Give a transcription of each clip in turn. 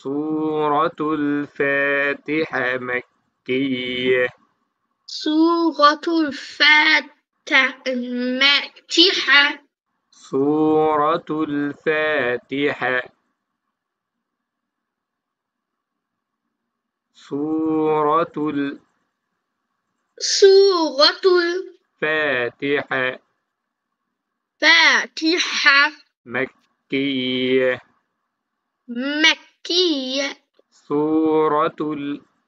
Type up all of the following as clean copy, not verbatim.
سورة الفاتحة مكية. سورة الفاتحة سورة الفاتحة. سورة الفاتحة مكية. سورة الفاتحة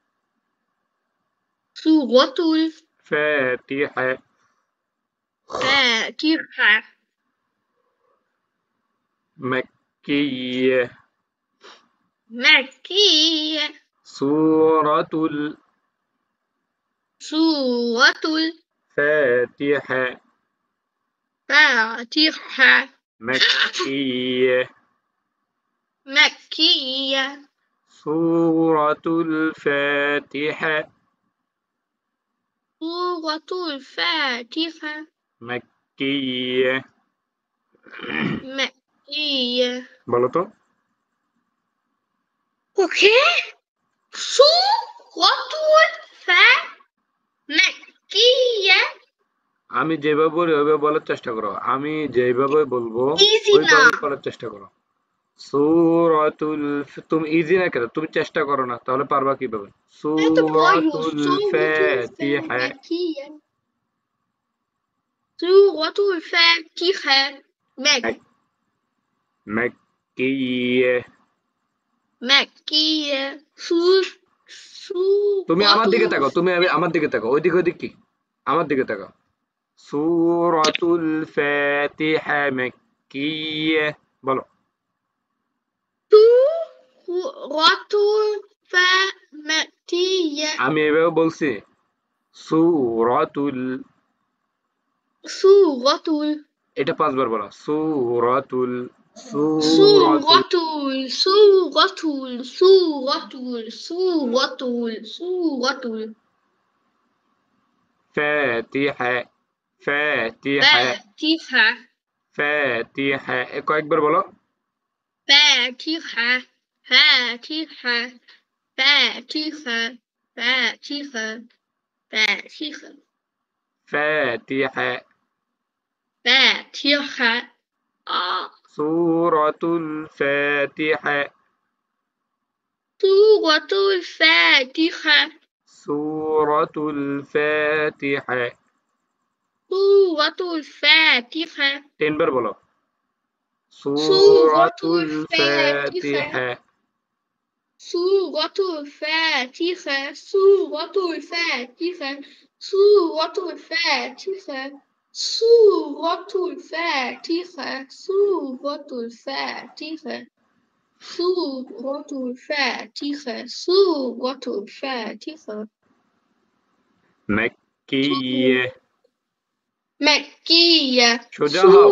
مكية. سورة الفاتحة مكية. سورة الفاتحة مكية. বলো তো ওকে সূরাতুল মাক্কিয়া আমি যেভাবে বলি ওইভাবে বলার চেষ্টা করো। আমি যেভাবে বলবো ইজি না ওইভাবে বলার চেষ্টা করো। সূরাতুল তুমি ইজি না কেন? তুমি চেষ্টা করো না তাহলে পারবা কিভাবে? এত ভয় সূরাতুল ফাতিহা মাক্কিয়া সূরাতুল ফাতিহা মাক্কিয়া। মাক্কিয়া তুমি আমার দিকে তাকাও, তুমি আমার দিকে তাকাও, ওইদিক কি? আমার দিকে তাকাও। সূরাতুল ফাতিহা মাক্কিয়া বলো। সূরাতুল ফাতিহা আমি এভাবে বলছি সূরাতুল এটা 5 বার বলো। সূরাতুল ফাতিহা ফাতিহা ফাতিহা কয়েকবার বলো। فاتحة فاتحة فاتحة فاتحة فاتحة فاتحة فاتحة سورة الفاتحة سورة الفاتحة سورة الفاتحة سورة الفاتحة 10 বার বলো। سورة الفاتحة سورة الفاتحة سورة الفاتحة سورة الفاتحة سورة الفاتحة سورة الفاتحة سورة الفاتحة سورة الفاتحة مكية مكية সোজা হও,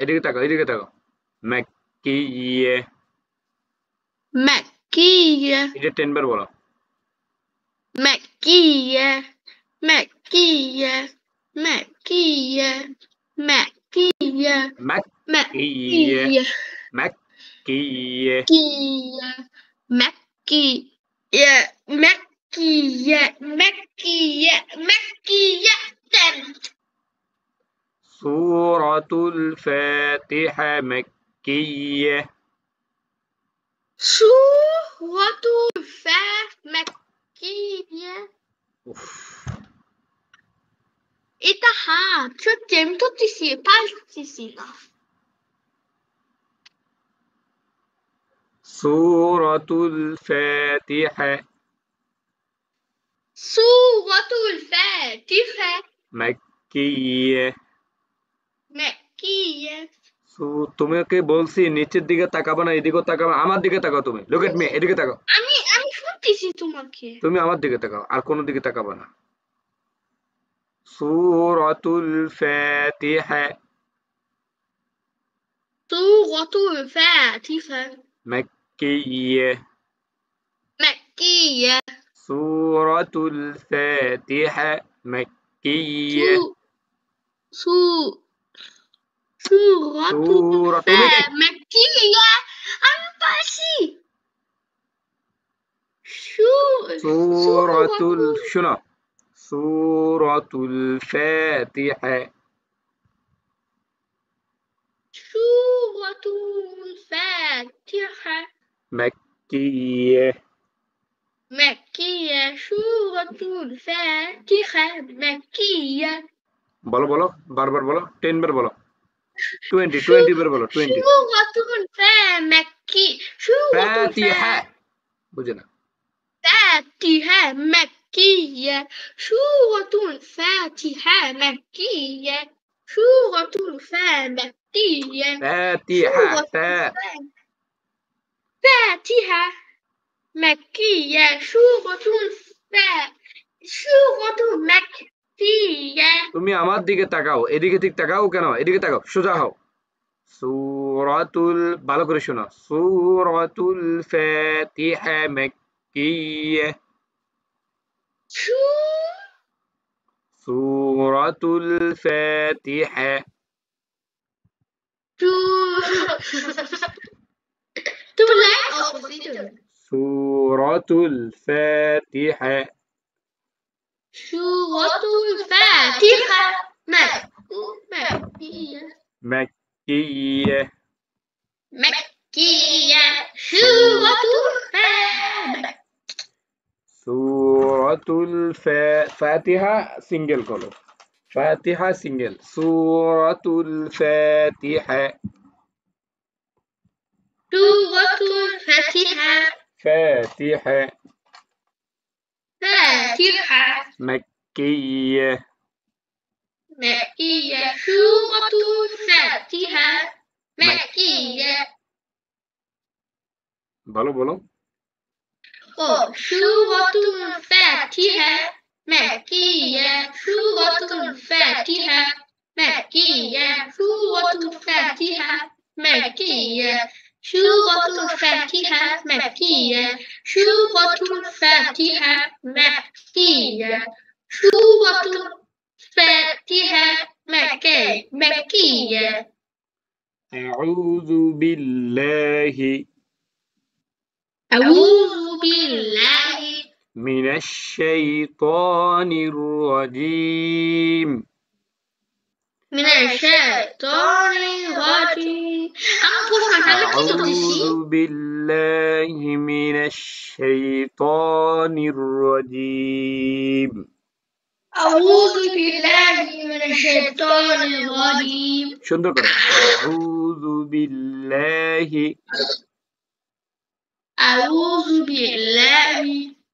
এদিকে তাকাও, এদিকে তাকাও। مكية مكية এটা 10 বার বলো। مكية مكية مكية مكية مكية مكية مكية مكية مكية مكية سورة الفاتحة مكية سورة الفاتحة مكية এটা হাত সত্যি আমি তো পারতেছি না سورة الفاتحة سورة الفاتحة مكية مكية তোমাকে বলছি নিচের দিকে তাকাবো না, এদিকেও তাকাবো, আমার দিকে তাকাও। তুমি লুক এট মি, এদিকে তাকাও। আমি শুনতেছি তোমাকে। তুমি আমার দিকে তাকাও, আর কোন দিকে তাকাবো না। সূরাতুল ফাতিহা সূরাতুল ফাতিহা مكية مكية سورة الفاتحة مكية سورة مكية আমি পারছি সূরাতুল শোনো সূরাতুল ফাতিহা سورة الفاتحة مكية مكية سورة الفاتحة مكية বলো বলো বারবার বলো 10 বার বলো 20 বার বলো 20 سورة مكي سورة ফাতিহা বুঝে না الفاتحة مكية سورة الفاتحة مكية سورة الفاتحة مكية فاتحة فاتحة مكية سورة مكية তুমি আমার দিকে তাকাও এদিকে ঠিক তাকাও কেন এদিকে তাকাও সোজা হও সূরাতুল ভালো করে শোনো সূরাতুল ফাতিহা মাক্কিয়া সূরাতুল ফাতিহা সূরাতুল ফাতিহা سورة الفاتحة مكية মাক্কিয়া مكية سورة الفاتحة সূরাতুল ফাতিহা সিঙ্গেল করো ফাতিহা সিঙ্গেল সূরাতুল ফাতিহা سورة الفاتحة فاتحة فاتحة مكية مكية سورة الفاتحة مكية বলো বলো سورة الفاتحة مكية سورة الفاتحة مكية سورة الفاتحة مكية سورة الفاتحة مكية سورة الفاتحة مكية سورة الفاتحة مكية أعوذ بالله أعوذ بالله من الشيطان الرجيم من الشيطان الرجيم أعوذ بالله من الشيطان الرجيم أعوذ بالله من الشيطان الرجيم সুন্দর করে أعوذ بالله أعوذ بالله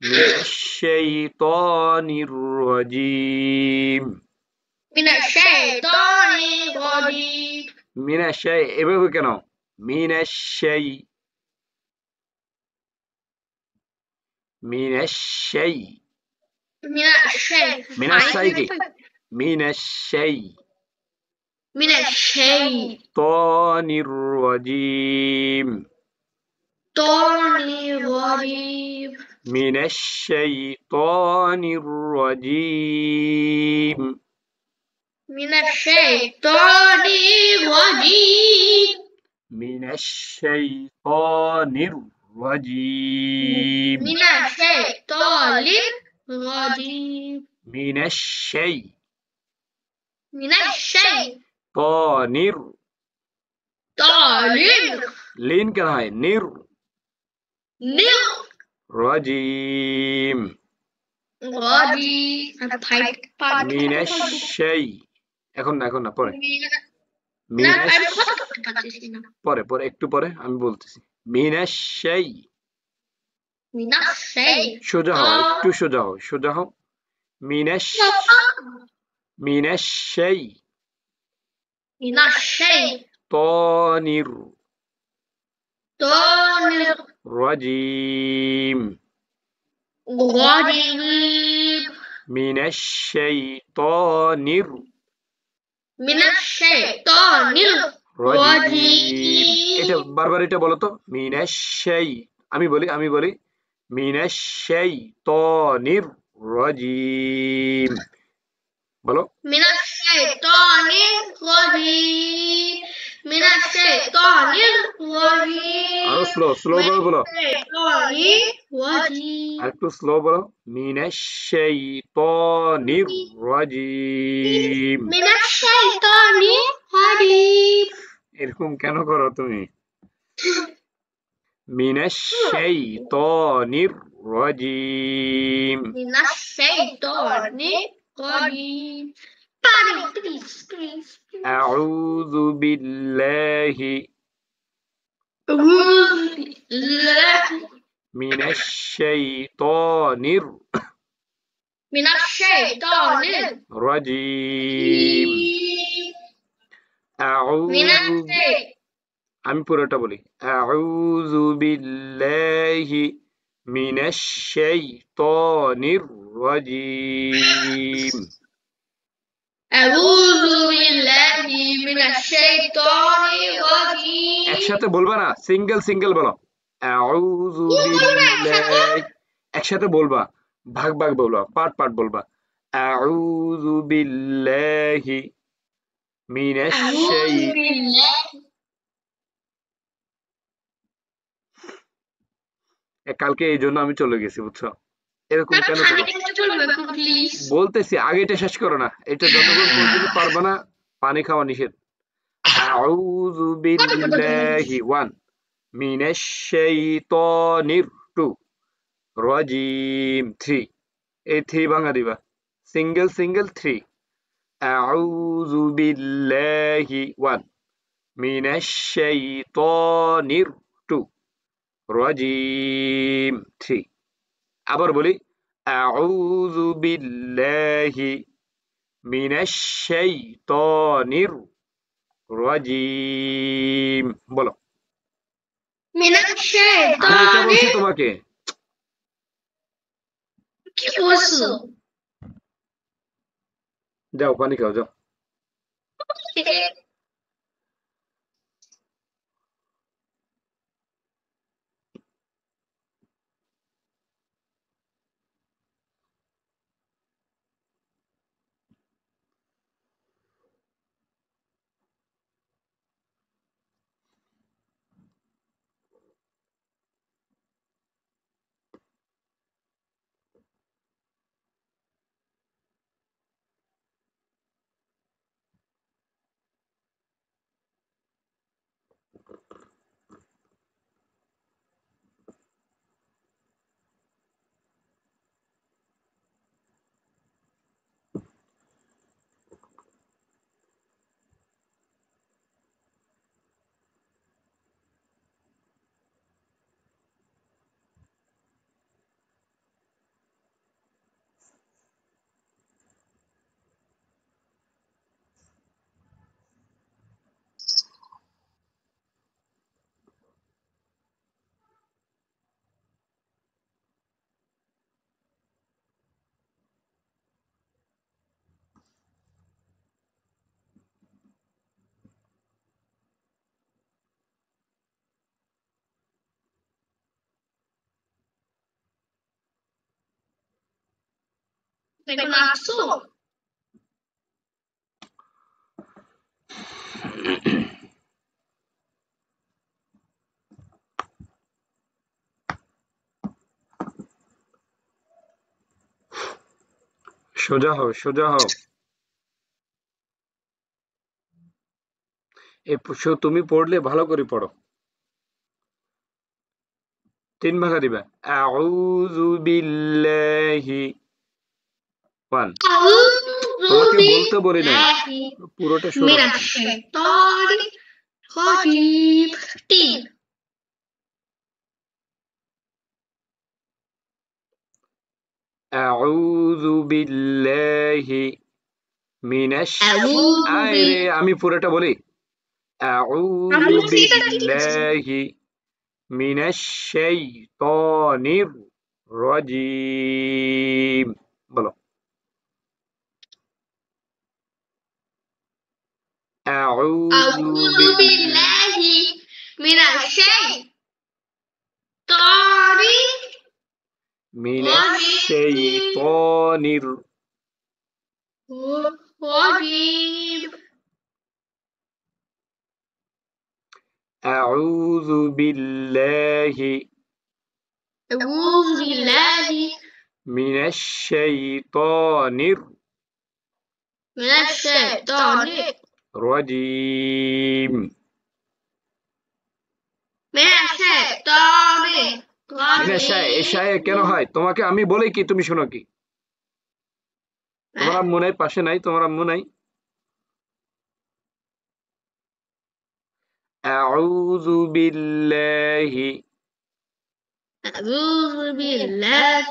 من الشيطان الرجيم من الشيطان الرجيم من الشيء এভাবে কেন من الشيء من الشيء من الشيء من الشيء কি من الشيء من الشيطان الرجيم الرجيم من الشيطان الرجيم من الشيطان الرجيم من الشيطان الرجيم من الشيطان الرجيم من الشيء من الشيطان طانر لين كان هاي نير رجيم من الشيء এখন না পরে পরে একটু পরে আমি বলতেছি من الشيء সোজা হও একটু সোজা হও من الشيء من الشيطان رجيم الرجيم من الشيطان من الشيطان الرجيم এটা বারবার এটা বলো তো من الشيء আমি বলি من الشيطان الرجيم বলো من الشيطان الرجيم من الشيطان الرجيم আরো স্লো من ভাবে বলো الشيطان الرجيم আরেকটু স্লো বলো মিনাশ শাইতানির রাজিম من الشيطان الرجيم এরকম কেন করো তুমি মিনাশ শাইতানির রাজিম من الشيطان الرجيم Pare, please. আউযু বিল্লাহি أعوذ بالله মিনাশ শাইতানির من الشيطان রাজিম الرجيم من আউযু الشيطان আমি পুরোটা বলি আউযু বিল্লাহি মিনাশ শাইতানির রাজিম أعوذ بالله من الشيطان الرجيم একসাথে বলবা না সিঙ্গেল বলো আউযু বিল্লাহি একসাথে বলবা ভাগ বলবা পার্ট বলবা আউযু বিল্লাহি মিনাশ শাই أعوذ بالله কালকে এই জন্য আমি চলে গেছি বুঝছো এরকম কেন করো প্লিজ বলতেছি আগে এটা শেষ করো না এটা যতক্ষণ পর্যন্ত পারবে না পানি খাওয়া নিষেধ আউযু বিল্লাহি ওয়ান মিনাশ শাইতানির টু রাজিম থ্রি এই থ্রি ভাঙা দিবা সিঙ্গেল থ্রি আউযু বিল্লাহি ওয়ান মিনাশ শাইতানির টু রাজিম থ্রি আবার বলি আউযু বিল্লাহি মিনাশ শাইতানির রাজিম বলো من আমি এটা الشيطان বলছি তোমাকে কি বলছো যাও পানি খাও যাও এখন আসছো সোজা হও তুমি পড়লে ভালো করে পড়ো তিন ভাঙা দিবা আউযু বিল্লাহি ওয়ান তোমাকে বলতে বলি নাই পুরোটা শোনো من الشيطان الرجيم تين আউযু বিল্লাহি মিনাশ أعوذ আরে আমি পুরোটা বলি আউযু বিল্লাহি মিনাশ শাইতানির রাজিম বলো আউযু أعوذ بالله من الشيطان মিনাশ শাইতানির الرجيم أعوذ بالله أعوذ بالله من الشيطان من الشيطان الرجيم من الشيطان মিনা শায়ে কেন الرجيم হয় তোমাকে আমি বলি কি তুমি শোনো কি তোমার আম্মু নাই পাশে নাই তোমার আম্মু নাই আউযু বিল্লাহি أعوذ بالله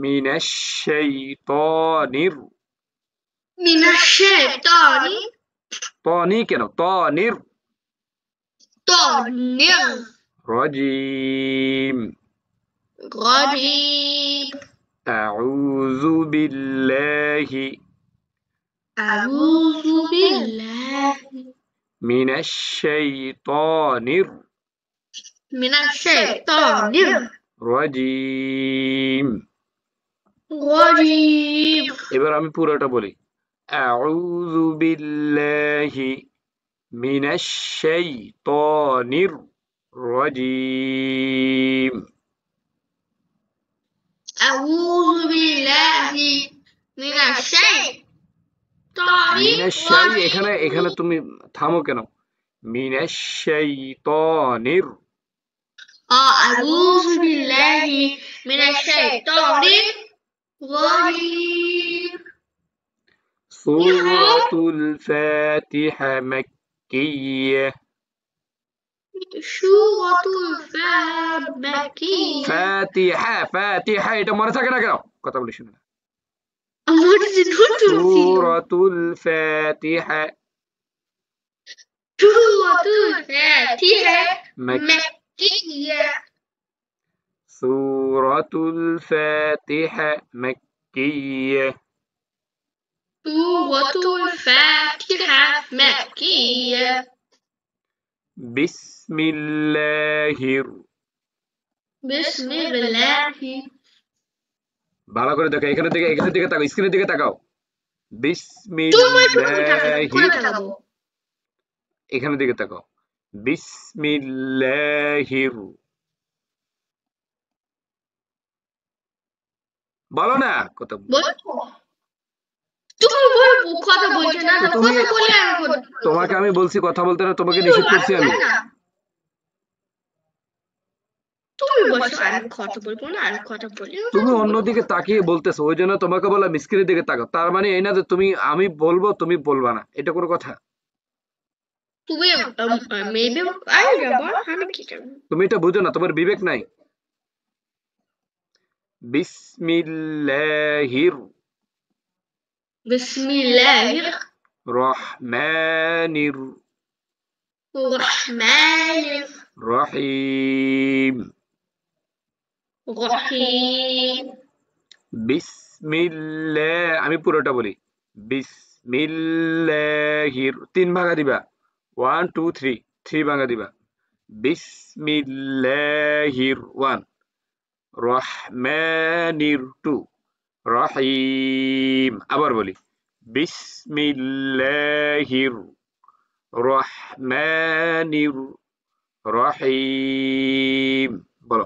মিনাশ শাইতানির من الشيطان তনি কেন তনির রাজিম الرجيم আউযু বিল্লাহি أعوذ بالله মিনাশ শাইতানির من الشيطان রাজিম الرجيم এবার আমি পুরোটা বলি আউযু বিল্লাহি মিনাশ শাইতানির রাজিম أعوذ بالله من الشيطان মিনাশ শাই الرجيم এখানে তুমি থামো কেন মিনাশ শাইতানির أعوذ بالله من الشيطان الرجيم সূরাতুল ফাতিহা মাক্কিয়্যাহ سورة مكية ফাতিহা এটা মনে থাকে না কেন কথা বলি শুনে আমার জিনুন ছিল সূরাতুল ফাতিহা سورة الفاتحة مكية সূরাতুল ফাতিহা মাক্কিয়্যাহ سورة الفاتحة مكية বিসমিল্লাহির بسم الله ভালো করে দেখো এখানে দিকে তাকাও স্ক্রিনের দিকে তাকাও তোমার বিসমিল্লাহির তাকাবো এখানে দিকে তাকাও বিসমিল্লাহির বলো না কথা তুমি বলবো কথা বলছো না তো তুমি কথা বলে আর কথা তোমাকে আমি বলছি কথা বলতে না তোমাকে নিষেধ করছি আমি তুমি বসো আর কথা বলবো না আর কথা বলি তুমি অন্যদিকে তাকিয়ে বলতেছো ওই জন্য তোমাকে বললাম স্ক্রিনের দিকে তাকাও তার মানে এই না যে তুমি আমি বলবো তুমি বলবা না এটা কোনো কথা তুমি মেবি আরে বাবা আমি কি জানি তুমি এটা বুঝো না তোমার বিবেক নাই বিসমিল্লাহির বিসমিল্লাহির রহমানির রহমানির রহিম রহিম বিসমিল্লাহ আমি পুরোটা বলি বিসমিল্লাহির 3 ভাঙা দিবা 1 2 3 3 ভাঙা দিবা বিসমিল্লাহির 1 রহমানির 2 রহিম আবার বলি বিসমিল্লাহির রহমানির রহিম বলো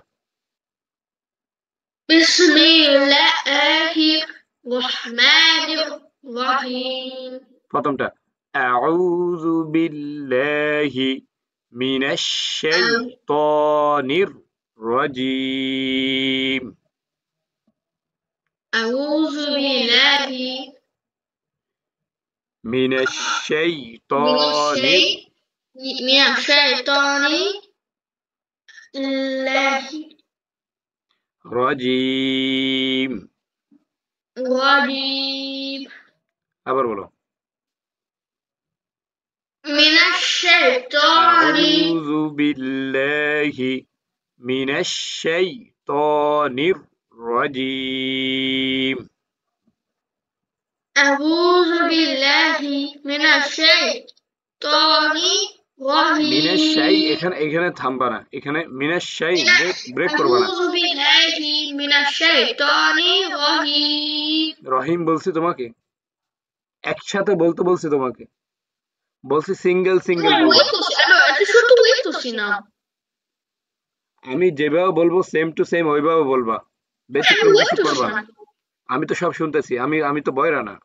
বিসমিল্লাহির রহমানির রহিম প্রথমটা আউযু বিল্লাহি মিনাশ শাইতানির রাজিম আউযু বিল্লাহি মিনাশ শাইতানির মিনাশ শাইতানি রাজিম রাজিম আবার বলো মিনাশ শাইতানি আউযু বিল্লাহি মিনাশ শাইতানির রাজিম আউযু বিল্লাহি মিনাশ শাইতানি রাজিম মিনাশ শাই এখানে থামবা না এখানে মিনাশ শাই ব্রেক করবা না আউযু বিল্লাহি মিনাশ শাইতানি রাজিম রহিম বলছি তোমাকে একসাথে বলতে বলছি তোমাকে বলছি সিঙ্গেল বলবা Muito, não, é que chuto muito, sim. পারছি না। আমি যেভাবে বলবো সেম টু সেম ওইভাবে বলবা, বেশিক্ষণ বেশি করবা বলতেছি না। না। আমি তো সব শুনতেছি, আমি আমি তো বয়রা না।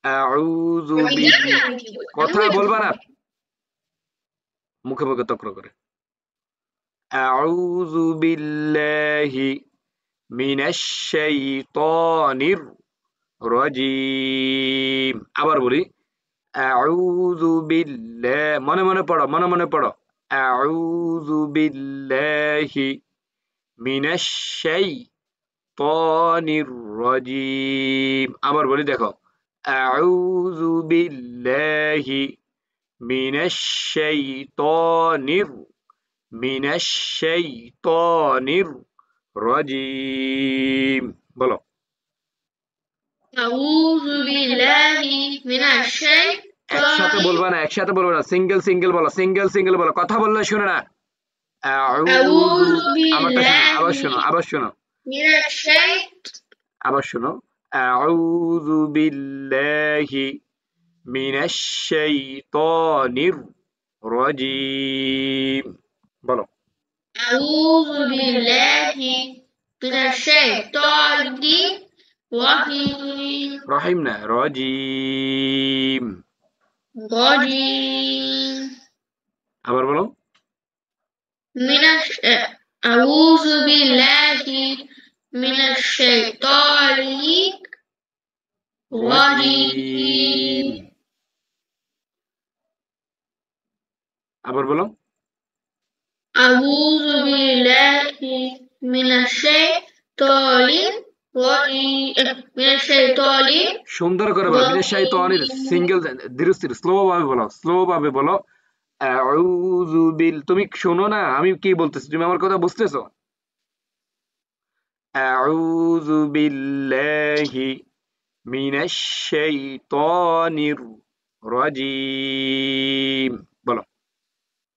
আউযু আমি বিল, জানি আমি কি বলছি, আমি কথা বলতেছি বলবা না। না, মুখে মুখে তক্র করে। আউযু বিল্লাহি মিনাশ শাইতানির রাজিম। আবার বলি, আউযু বিল্লাহ, মনে মনে পড়ো, মনে মনে পড়ো। আউযু বিল্লাহি মিনাশ শাইতানির রাজিম। আবার বলি, দেখো, আউযু বিল্লাহি মিনাশ শাইতানির মিনাশ শাইতানির রাজিম। বলো। আউযু বিল্লাহি মিনাশ একসাথে শাইতানির বলবা না, একসাথে বলবা না, সিঙ্গেল সিঙ্গেল বলো, সিঙ্গেল সিঙ্গেল বলো, কথা বললে শুনে না। আউযু, আউযু আমারটা শোনো, আবার বিল্লাহি শোনো, আবার শোনো, মিনাশ শাই আবার শোনো। আউযু বিল্লাহি মিনাশ শাইতানির রাজিম। বলো। আউযু বিল্লাহি মিনাশ শাইতানির রাজিম। রহিম না, রাজিম। রাজিম। আবার বলো। মিনাশ আউযু বিল্লাহি মিনাশ শাইতানির রাজিম। রাজিম। আবার বলো। আউযু বিল্লাহি মিনাশ শাইতানির রাজিম। মিনাশ শাইতানির সুন্দর করে বলো, মিনাশ শাইতানির, রাজিম। সিঙ্গেল, ধীরে স্থির, স্লো ভাবে বলো, স্লো ভাবে বলো। আউযু বিল, তুমি শোনো না আমি কি বলতেছি, তুমি আমার কথা বুঝতেছো? আউযু বিল্লাহি মিনাশ শাইতানির রাজিম। বলো।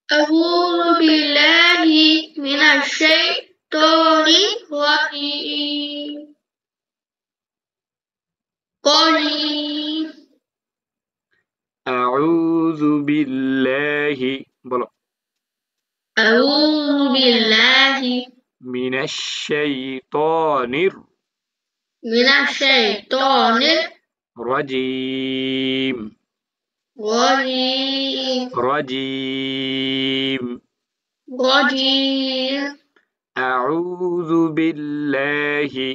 আউযু বিল্লাহি মিনাশ শাইতানির রাজিম। রাজিম। আউযু বিল্লাহি, বলো, আউযু বিল্লাহি মিনাশ শাইতানির মিনাশ শাইতানির রাজিম। রাজিম। রাজিম। রাজিম। আউযু বিল্লাহি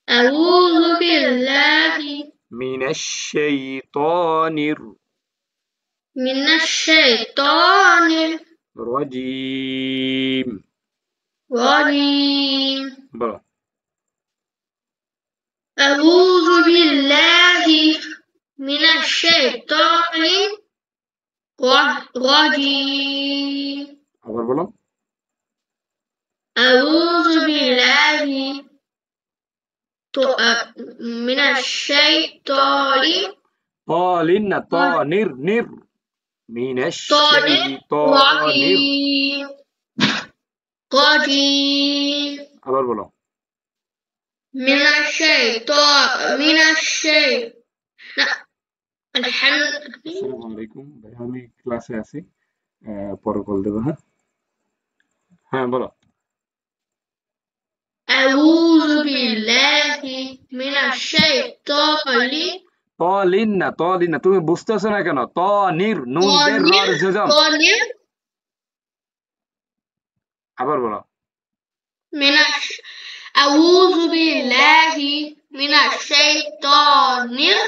আউযু বিল্লাহি মিনাশ শাইতানির মিনাশ শাইতানির রাজিম। রাজিম। বলো। আউযু বিল্লাহি মিনাশ শাইতানির রাজিম। আবার বলো। আউযু বিল্লাহি মিনাশ শাইতানির তালিন না, তানির, নির, মিনাশ শাইতানির। রাজিম। রাজিম। আবার বলো। না, আসসালামু আলাইকুম ভাই, আমি ক্লাসে আছি, পরে কল দেবো, হ্যাঁ। হ্যাঁ বলো। আউযু বিল্লাহি মিনাশ শাইতানির তালিন না, তালিন না, তুমি বুঝতেছো না কেন? তানির, নুন জের রর জজম। রাজিম। আবার বলো। মিনাশ আউযু বিল্লাহি মিনাশ শাইতানির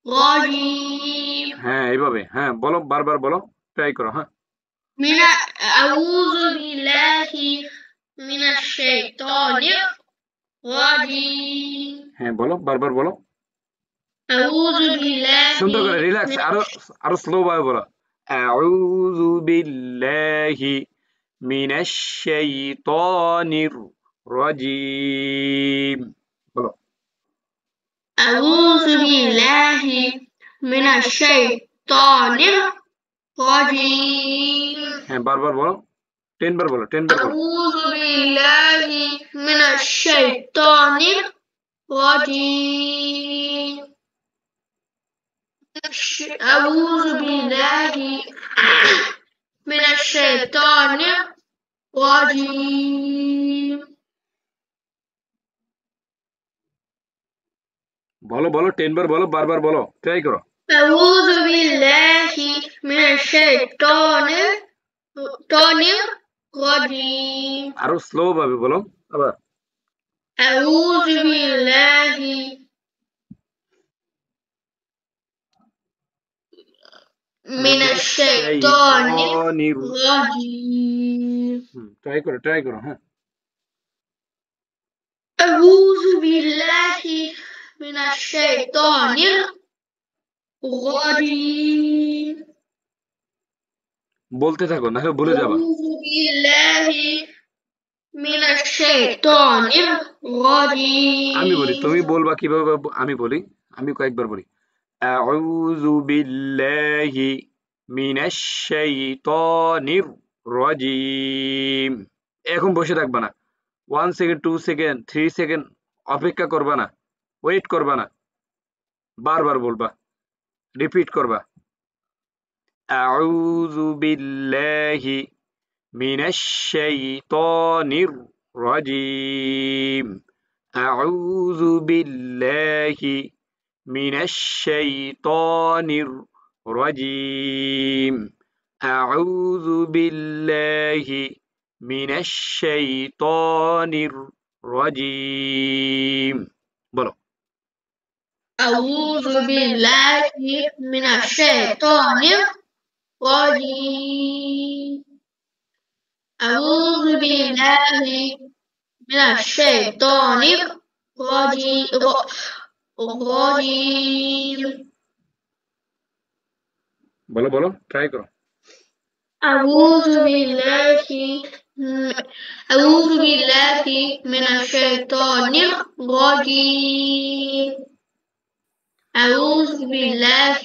রাজিম। হ্যাঁ এইভাবে, হ্যাঁ বলো, বারবার বলো, ট্রাই করো, হ্যাঁ। মিনা আউযু বিল্লাহি মিনাশ শাইতানির রাজিম। হ্যাঁ বলো, বারবার বলো, আউযু সুন্দর বিল্লাহি করে, রিল্যাক্স, আরো আরো স্লো ভাবে বলো। আউযু বিল্লাহি মিনাশ শাইতানির রাজিম। বলো। আউযু বিল্লাহি মিনাশ শাইতানির রাজিম। হ্যাঁ বারবার বলো, 10 বার বলো, 10 বার বলো। আউযু বিল্লাহি মিনাশ শাইতানির রাজিম। أعوذ بالله من الشيطان الرجيم বলো বলো 10 বার বলো, বারবার বলো, ট্রাই করো। أعوذ بالله من الشيطان الرجيم আরো স্লো ভাবে বলো আবার। أعوذ بالله من الشيطان الرجيم ট্রাই করো ট্রাই করো, হ্যাঁ। أعوذ بالله من الشيطان الرجيم বলতে থাকো, না ভুলে যাবা। أعوذ بالله من الشيطان الرجيم আমি বলি, তুমি বলবা কিভাবে, আমি বলি, আমি কয়েকবার বলি। আউযু বিল্লাহি মিনাশ শাইতানির রাজিম। এখন বসে থাকবা না, 1 সেকেন্ড 2 সেকেন্ড 3 সেকেন্ড অপেক্ষা করবা না, ওয়েট করবা না, বারবার বলবা, রিপিট করবা। আউযু বিল্লাহি মিনাশ শাইতানির রাজিম। আউযু বিল্লাহি মিনাশ শাইতানির রাজিম। আউযু বিল্লাহি মিনাশ শাইতানির রাজিম। বলো। أعوذ بالله من الشيطان الرجيم أعوذ بالله من الشيطان الرجيم বলো বলো, ট্রাই করো। أعوذ بالله أعوذ بالله من الشيطان الرجيم أعوذ بالله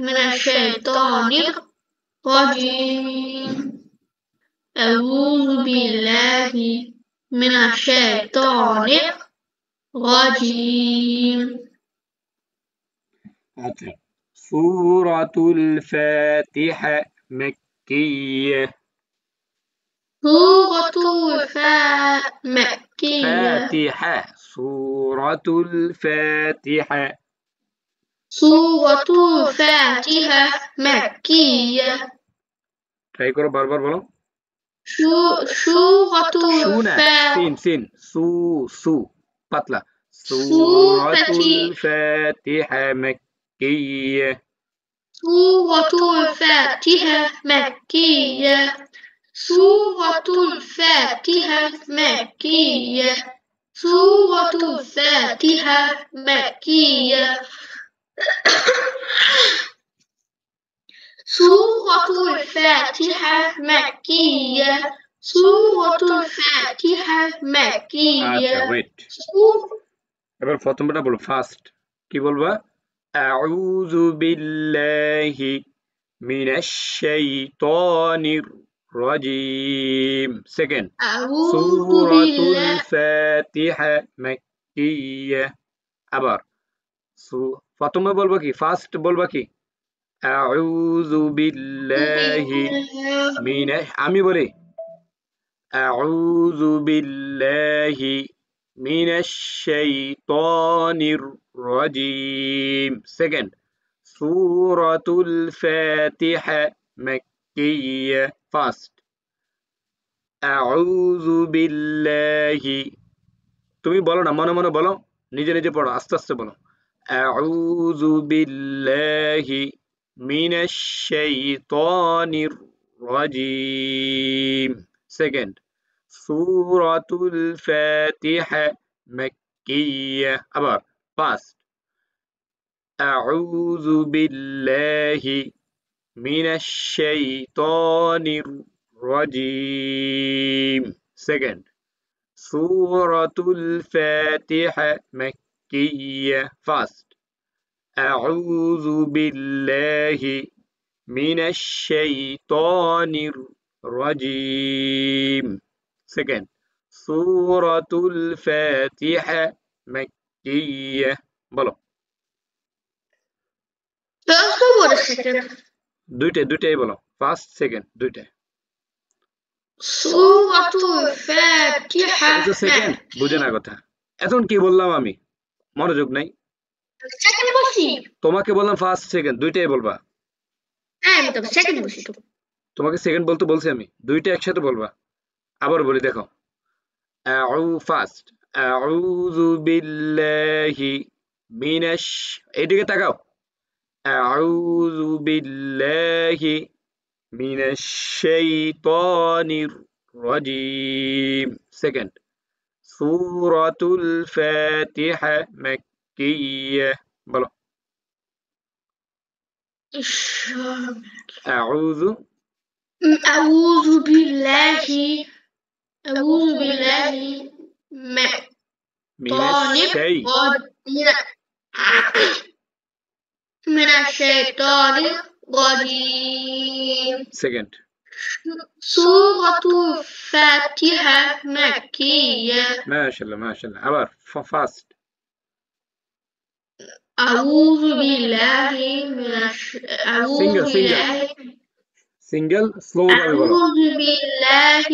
من الشيطان الرجيم أعوذ بالله من الشيطان الرجيم আচ্ছা, সূরাতুল ফাতিহা মক্কিয়্যাহ। سورة مكية ফাতিহা, সূরাতুল ফাতিহা। سورة الفاتحة مكية ট্রাই করো, বারবার বলো। سورة শু না, সিন সিন, সু সু, পাতলা। سورة সূরাতুল ফাতিহা মক্কিয়্যাহ। سورة الفاتحة مكية سورة الفاتحة مكية سورة الفاتحة مكية سورة الفاتحة مكية سورة الفاتحة مكية আচ্ছা, ওয়েট। এবার প্রথমটা বলো ফার্স্ট। কি বলবা? আউযু বিল্লাহি মিনাশ শাইতানির রাজিম। সেকেন্ড, أعوذ সূরাতুল بالله ফাতিহা মক্কিয়্যাহ। আবার প্রথমে বলবা কি, ফার্স্ট বলবা কি? আউযু বিল্লাহি মিনাশ, আমি বলি আউযু বিল্লাহি মিনাশ শাইতানির রাজিম। সেকেন্ড, সূরাতুল ফাতিহা মক্কিয়্যাহ। ফার্স্ট, আউযু বিল্লাহি, তুমি বলো না, মনে মনে বলো, নিজে নিজে পড়ো, আস্তে আস্তে বলো। আউযু বিল্লাহি মিনাশ শাইতানির রাজিম। সেকেন্ড, সূরাতুল ফাতিহা মক্কিয়্যাহ। আবার ফার্স্ট, আউযু বিল্লাহি মিনাশ শাইতানির রাজিম। সেকেন্ড, সূরাতুল ফাতিহা মক্কিয়্যাহ। ফার্স্ট, আউযু বিল্লাহি মিনাশ শাইতানির রাজিম। সেকেন্ড, সূরাতুল ফাতিহা মক্কিয়্যাহ। বলো। First or second? দুইটাই দুইটাই বলো, ফার্স্ট সেকেন্ড দুইটাই। Suratul Fatiha. সেকেন্ড বুঝে না কথা এখন কি বললাম আমি মনোযোগ নাই সেকেন্ড বলছি। তোমাকে বললাম ফার্স্ট সেকেন্ড দুইটাই বলবা হ্যাঁ আমি তো সেকেন্ড বলছি তো। তোমাকে সেকেন্ড বলতে বলছি আমি দুইটা একসাথে বলবা আবার বলি দেখো ফার্স্ট আউযু বিল্লাহি মিনাশ এইদিকে তাকাও আউযু বিল্লাহি মিনাশ শাইতানির রাজিম সেকেন্ড সূরাতুল ফাতিহা মাক্কিয়্যা বলো আউযু أعوذ بالله أعوذ بالله من মিনাশ শাই من الشيطان الرجيم সেকেন্ড سورة الفاتحة مكية মাশাআল্লাহ মাশাআল্লাহ আবার ফার্স্ট أعوذ بالله أعوذ সিঙ্গেল بالله সিঙ্গেল স্লো ভাবে বলো أعوذ بالله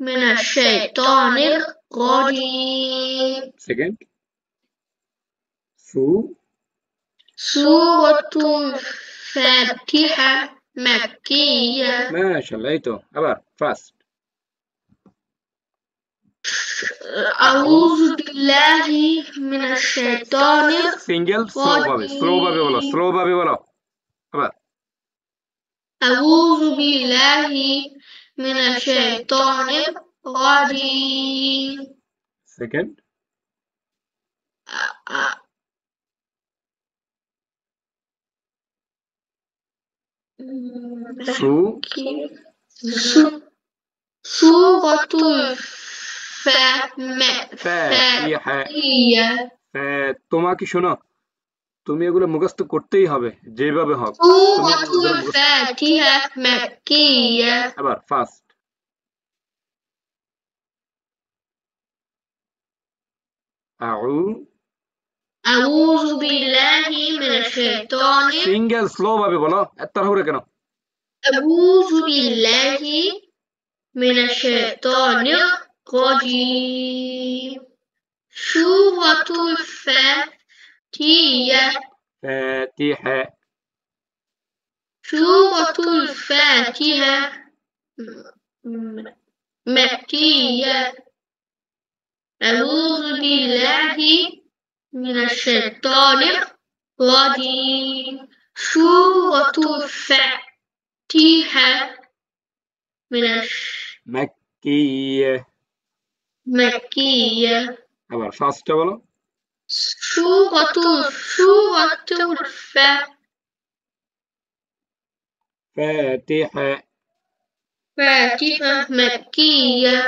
من الشيطان الرجيم সেকেন্ড সু سورة الفاتحة مكية মাশাআল্লাহ এই তো আবার ফার্স্ট أعوذ بالله من الشيطان সিঙ্গেল স্লো ভাবে বলো আবার أعوذ بالله من الشيطان الرجيم সেকেন্ড সু سورة الفاتحة তোমাকে শোনো তুমি এগুলো মুখস্থ করতেই হবে যেভাবে হোক سورة الفاتحة مكية আবার ফার্স্ট أعوذ بالله من الشيطان সিঙ্গেল স্লো ভাবে বলো এত তাড়াহুড়ো কেন أعوذ بالله من الشيطان الرجيم سورة الفاتحة ফাতিহা سورة الفاتحة مكية أعوذ بالله من الشيطان الرجيم سورة الفاتحة من মাক্কিয়্যা مكية আবার ফার্স্টটা বলো سورة ফাতিহা فاتحة مكية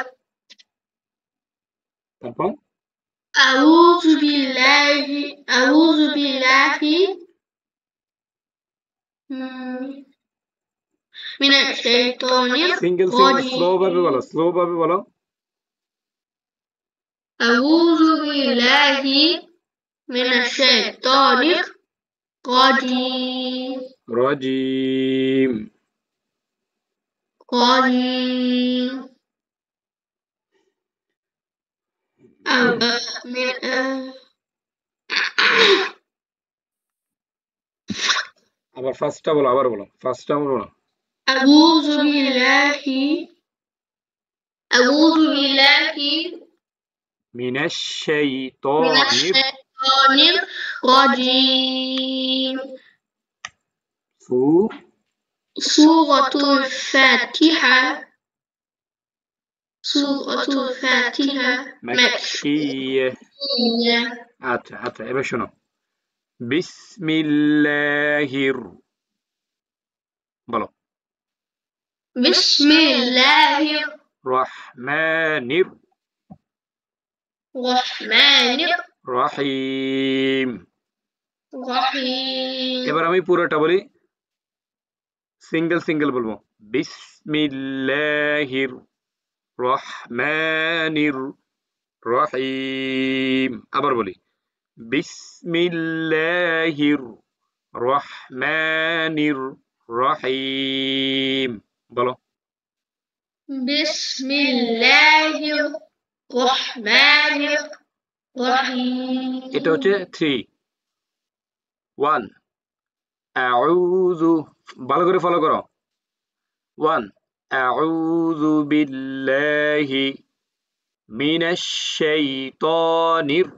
তারপর أعوذ بالله من الشيطان সিঙ্গেল স্লো ভাবে বলো أعوذ بالله من الشيطان الرجيم রাজিম আবার ফার্স্টটা বলো আবার বলো ফার্স্টটা বলো أعوذ بالله মিনাশ من শাইতানির الشيطان الرجيم سورة الفاتحة মাক্কিয়্যা مكية আচ্ছা এবার শোনো বিসমিল্লাহির বলো بسم الله রহমানির الرحمن রহিম الرحيم এবার আমি পুরোটা বলি সিঙ্গেল বলবো বিসমিল্লাহির রহমানির রহিম আবার বলি বিসমিল্লাহির রহমানির রহিম বলো بسم الله الرحمن الرحيم এটা হচ্ছে 3 1 আউযু ভালো করে ফলো করো 1 আউযু বিল্লাহি মিনাশ শাইতানির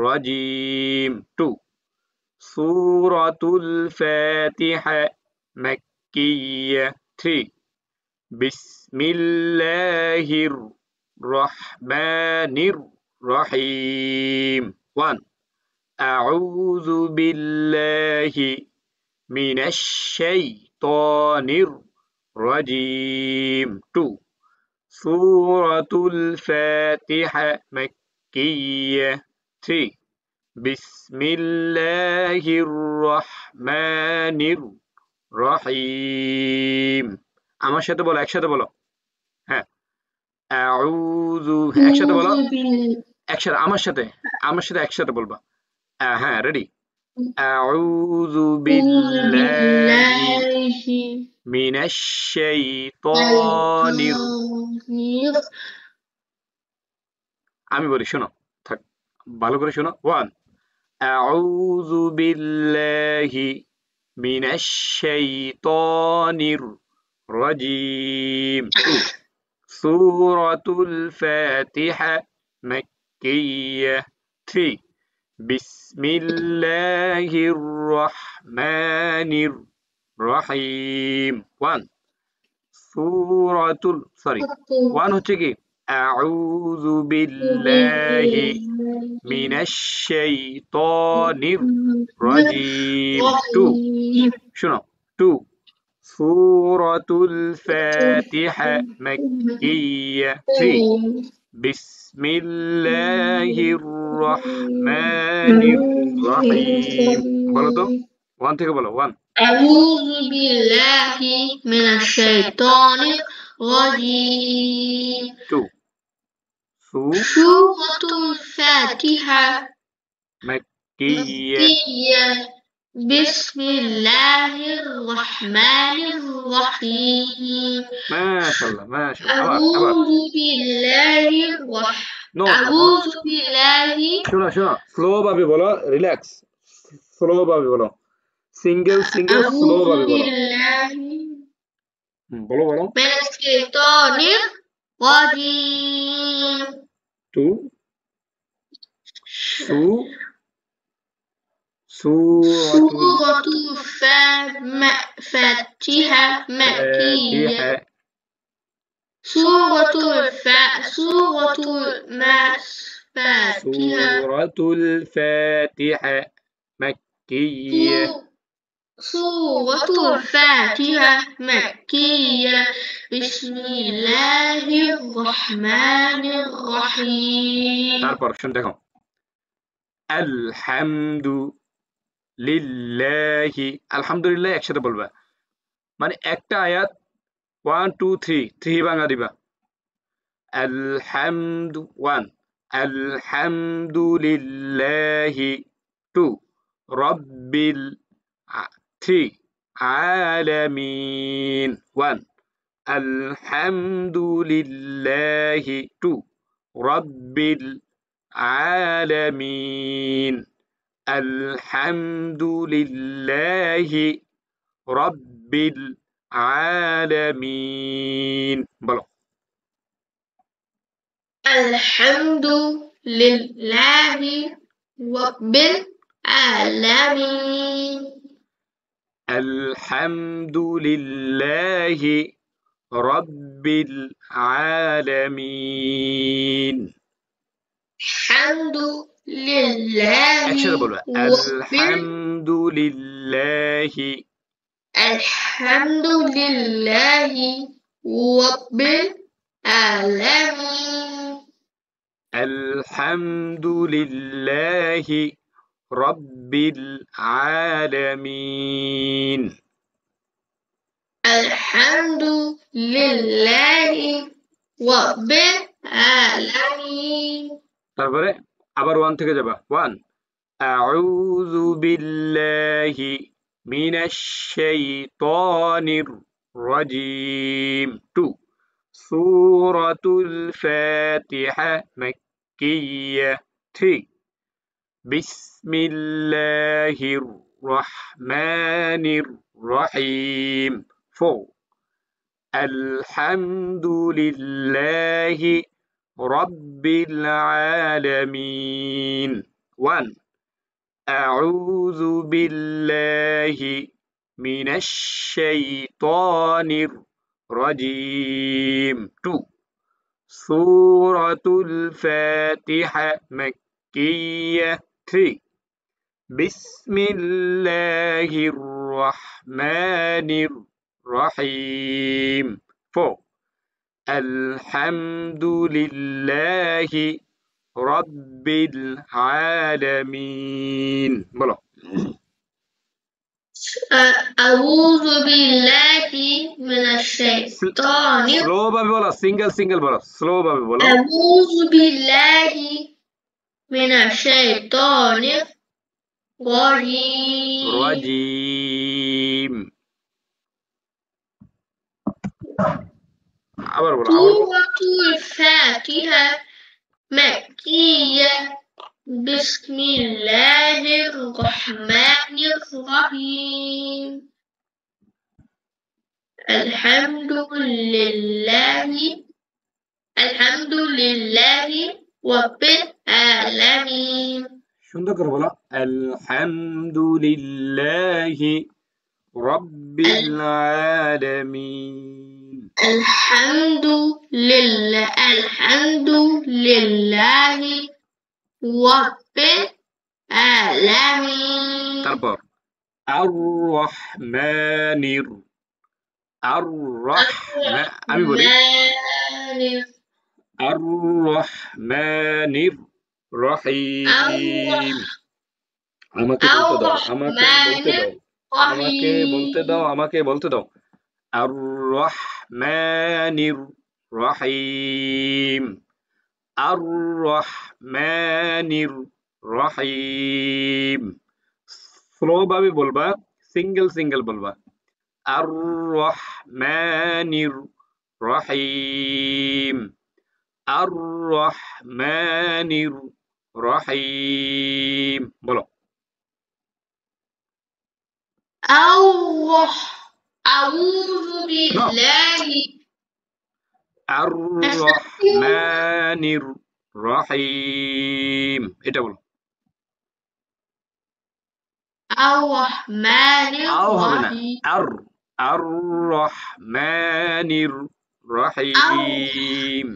রাজিম 2 সূরাতুল ফাতিহা মাক্কিয়্যা 3 বিসমিল্লাহির রহমানির রহিম 1 আউযু বিল্লাহি মিনাশ শাইতানির রাজিম 2 সূরাতুল ফাতিহা মাক্কিয়্যা 3 বিসমিল্লাহির রহমানির রহিম আমার সাথে বলো একসাথে বলো হ্যাঁ আউযু একসাথে বলো একসাথে আমার সাথে একসাথে বলবা হ্যাঁ রেডি আউযু বিল্লাহি মিনাশ শাইতানির আমি বলি শোনো থাক ভালো করে শোনো 1 আউযু বিল্লাহি মিনাশ শাইতানির রাজিম 2 সূরাতুল ফাতিহা মাক্কিয়্যা 3 বিসমিল্লাহির রহমানির রহিম 1 সূরাতুল 1 হচ্ছে কি আউযু বিল্লাহি মিনাশ শাইতানির রাজিম 2 শোনো 2 সূরাতুল ফাতিহা মাক্কিয়্যা 3 বিসমিল্লাহির রহমানির রহিম বলো তো 1 থেকে বলো 1 أعوذ بالله من الشيطان الرجيم 2 سورة الفاتحة مكية مكية بسم الله الرحمن الرحيم ما شاء الله ما شاء الله أعوذ بالله أعوذ بالله শোনো স্লো ভাবে বলো রিল্যাক্স স্লো ভাবে বলো সিঙ্গেল স্লো ভাবে বলো বলো من الشيطان الرجيم 2 سورة الفاتحة مكية سورة الفاتحة مكية سورة الفاتحة مكية بسم الله الرحمن الرحيم তারপর শুন দেখো আলহামদুলিল্লাহ একসাথে বলবা মানে একটা আয়াত 1 2 3 ভাঙা দিবা আলহামদুলিল্লাহি 2 রব্বিল 3 আলামিন 1 আলহামদুলিল্লাহি 2 রব্বিল আলামিন আলহামদুলিল্লাহি রব্বিল আলামিন বলো الحمد لله رب العالمين الحمد لله رب العالمين الحمد لله الحمد لله الحمد لله رب العالمين الحمد لله رب العالمين الحمد لله رب العالمين তারপরে আবার 1 থেকে যাবা 1 আউযু বিল্লাহি মিনাশ শাইতানির রাজিম 2 সূরাতুল ফাতিহা মাক্কিয়্যাহ 3 বিসমিল্লাহির রহমানির রহিম 4 আলহামদুলিল্লাহি রাব্বিল আলামিন 1 أعوذ بالله من الشيطان الرجيم 2 سورة الفاتحة مكية 3 بسم الله الرحمن الرحيم 4 الحمد لله রব্বিল আলামিন বলো আউযু বিল্লাহি মিনাশ শাইতানির স্লো ভাবে বলো সিঙ্গেল বলো স্লো ভাবে বলো আউযু বিল্লাহি মিনাশ শাইতানির রাজিম আবার বলো সূরাতুল ফাতিহা مكية بسم الله الرحمن الرحيم الحمد لله رب العالمين সুন্দর করে বলো আলহামদুলিল্লাহি রাব্বিল আলামিন الحمد لله رب العالمين তারপর আর রহমানির আমি বলি আর রহমানির রহিম আমাকে বলতে দাও আর রহমানির রহিম আর রহমানির রহিম স্লো ভাবে বলবা সিঙ্গেল বলবা আর রহমানির রহিম আর রহমানির রহিম বলো أعوذ بالله আর রহমানির রহিম এটা বলো আর রহমানির রহিম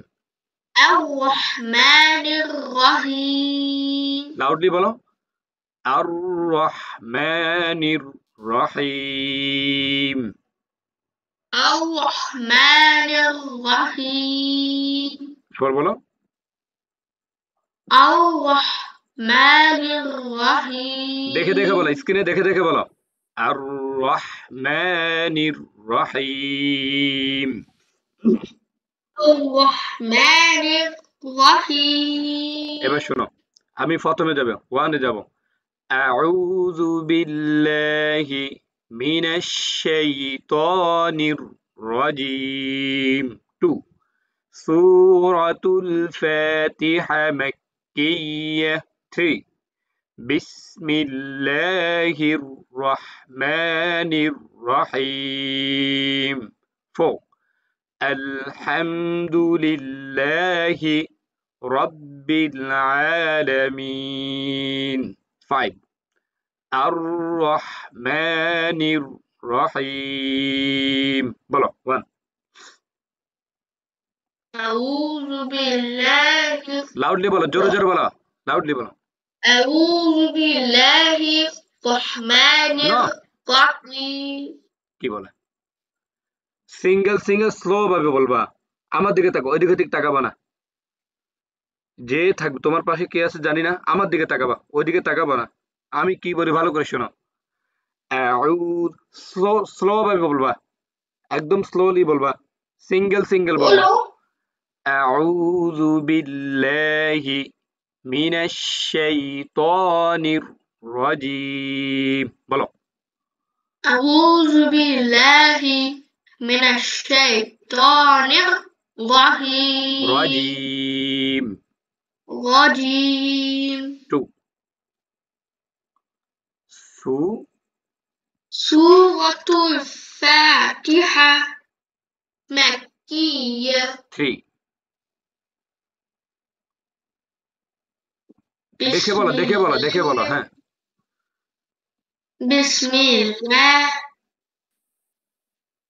লাউডলি বলো আর রহমানির রহিম সবার বলো দেখে বলো স্ক্রিনে দেখে বলো আর রহমানির রহিম এবার শোনো আমি প্রথমে যাব ওয়ানে যাব আউযু বিল্লাহি মিনাশ শাইতানির রাজিম 2 সূরাতুল ফাতিহা মাক্কিয়্যা 3 বিসমিল্লাহির রহমানির রহিম 4 আলহামদুলিল্লাহি রাব্বিল আলামিন 5 আর রহমানির রহিম বলো 1 আউযু বিল্লাহি লাউডলি বলো জোরে বলো লাউডলি বলো আউযু বিল্লাহি রহমানির রহিম কি বলে সিঙ্গেল স্লো ভাবে বলবা আমার দিকে তাকাও ওই দিকে তাকাবা না যে থাকবে তোমার পাশে কে আছে জানি না আমার দিকে তাকাবা ওইদিকে তাকাবা না আমি কি বলি ভালো করে শোনো স্লো ভাবে বলবা একদম স্লোলি বলবা সিঙ্গেল বলবা আউযু বিল্লাহি মিনাশ শাইতানির রাজিম বলো আউযু বিল্লাহি মিনাশ শাইতানির رحيم رجيم. رجيم 2 سورة الفاتحة مكية 3 দেখে بسم বলো দেখে বলো দেখে বলো الله হ্যাঁ بسم الله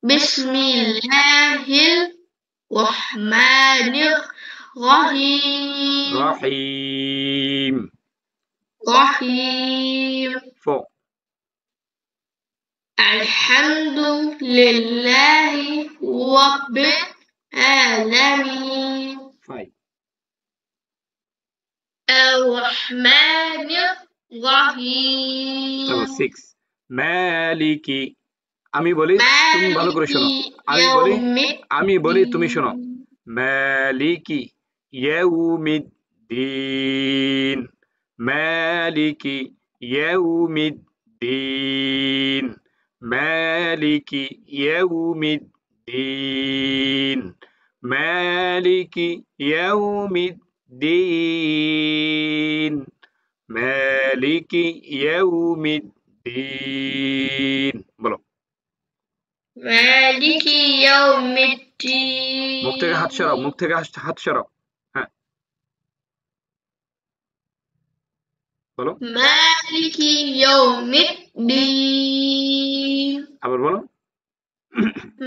بسم الله الرحمن الرحيم رحيم. رحيم 4 الحمد لله رب العالمين 5 الرحمن الرحيم তারপর 6 মালিকি আমি বলি তুমি ভালো করে مالك শোনো يوم আমি বলি তুমি শোনো الدين মালিকি ইয়াউমিদ্দিন মালিকি ইয়াউমিদ্দিন মালিকি ইয়াউমিদ্দিন মালিকি ইয়াউমিদ্দিন মালিকি ইয়াউমিদ্দিন বলো مالك يوم মুখ থেকে হাত সরাও الدين মুখ থেকে হাত সরাও হ্যাঁ বলো مالك يوم الدين আবার বলো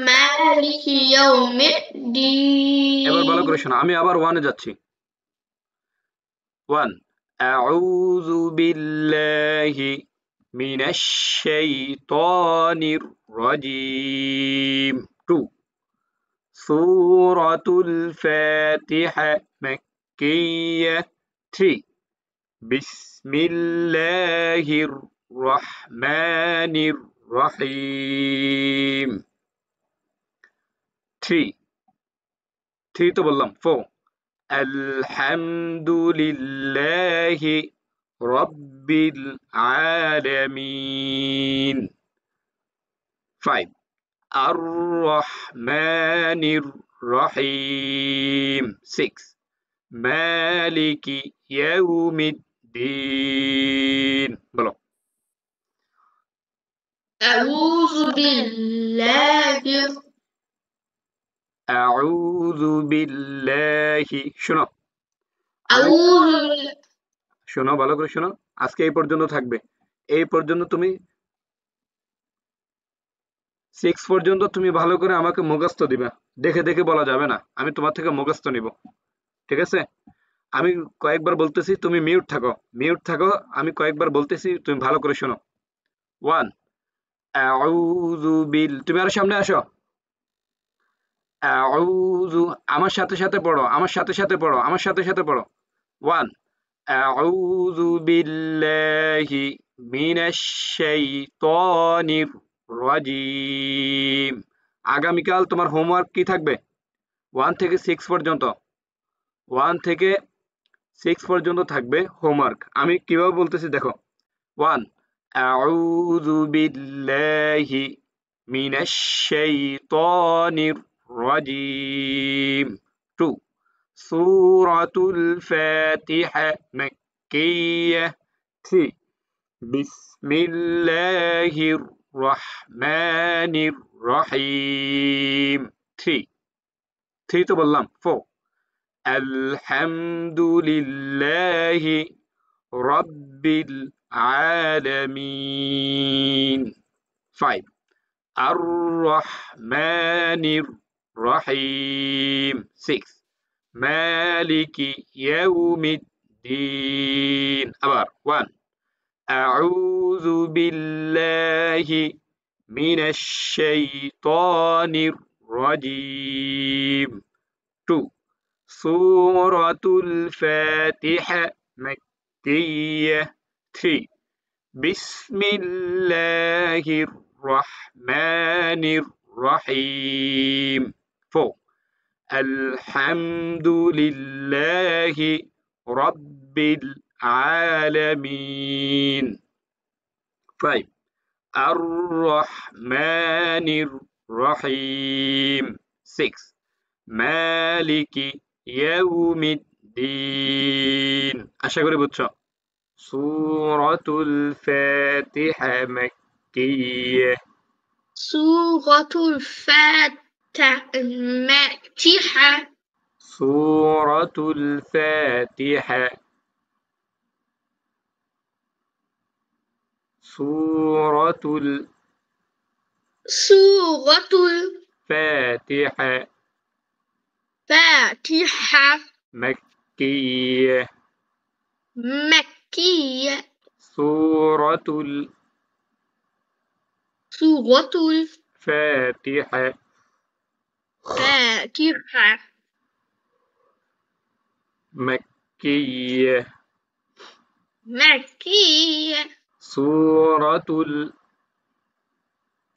مالك يوم এবার ভালো الدين করে শোনো আমি আবার 1 এ যাচ্ছি 1 أعوذ بالله من الشيطان الرجيم 2 سورة الفاتحة مكية 3 بسم الله الرحمن الرحيم 3 তো বললাম 4 الحمد لله رب العالمين 5 الرحمن الرحيم 6 مالك يوم الدين বলো أعوذ بالله أعوذ بالله শোনো أعوذ শোনো ভালো করে শোনো আজকে এই পর্যন্ত থাকবে এই পর্যন্ত তুমি 6 পর্যন্ত তুমি ভালো করে আমাকে মুখস্থ দিবা দেখে দেখে বলা যাবে না আমি তোমার থেকে মুখস্থ নিব ঠিক আছে আমি কয়েকবার বলতেছি তুমি মিউট থাকো আমি কয়েকবার বলতেছি তুমি ভালো করে শোনো 1 আউযু বিল তুমি আর সামনে আসো আউযু আমার সাথে সাথে পড়ো আমার সাথে সাথে পড়ো আমার সাথে সাথে পড়ো 1 আউযু বিল্লাহি মিনাশ শাইতানির রাজিম আগামীকাল তোমার হোমওয়ার্ক কি থাকবে 1 থেকে 6 পর্যন্ত 1 থেকে 6 পর্যন্ত থাকবে হোমওয়ার্ক আমি কিভাবে বলতেছি দেখো 1 আউযু বিল্লাহি মিনাশ শাইতানির রাজিম 2 সূরাতুল ফাতিহা মাক্কিয়্যা 3 বিসমিল্লাহির রহমানির রহিম 3 তো বললাম 4 আলহামদুলিল্লাহি রাব্বিল আলামিন 5 আর-রহমানির রহিম 6 মালিকি ইয়াউমিদ্দিন আবার 1 আউযু বিল্লাহি মিনাশ শাইতানির রাজিম 2 সূরাতুল ফাতিহা মাক্কিয়্যা 3 বিসমিল্লাহির রহমানির রহিম 4 আলহামদুলিল্লাহি রাব্বিল আলামিন 5 আর-রহমানির রহিম 6 মালিকি ইয়াউমিদ্দিন। আশা করি বুঝছো। সূরাতুল ফাতিহা মাক্কিয়্যাহ। سورة الفاتحة সূরাতুল ফাতিহা। সূরাতুল سورة ফাতিহা الفاتحة مكية. مكية سورة سورة الفاتحة الفاتحة مكية. مكية سورة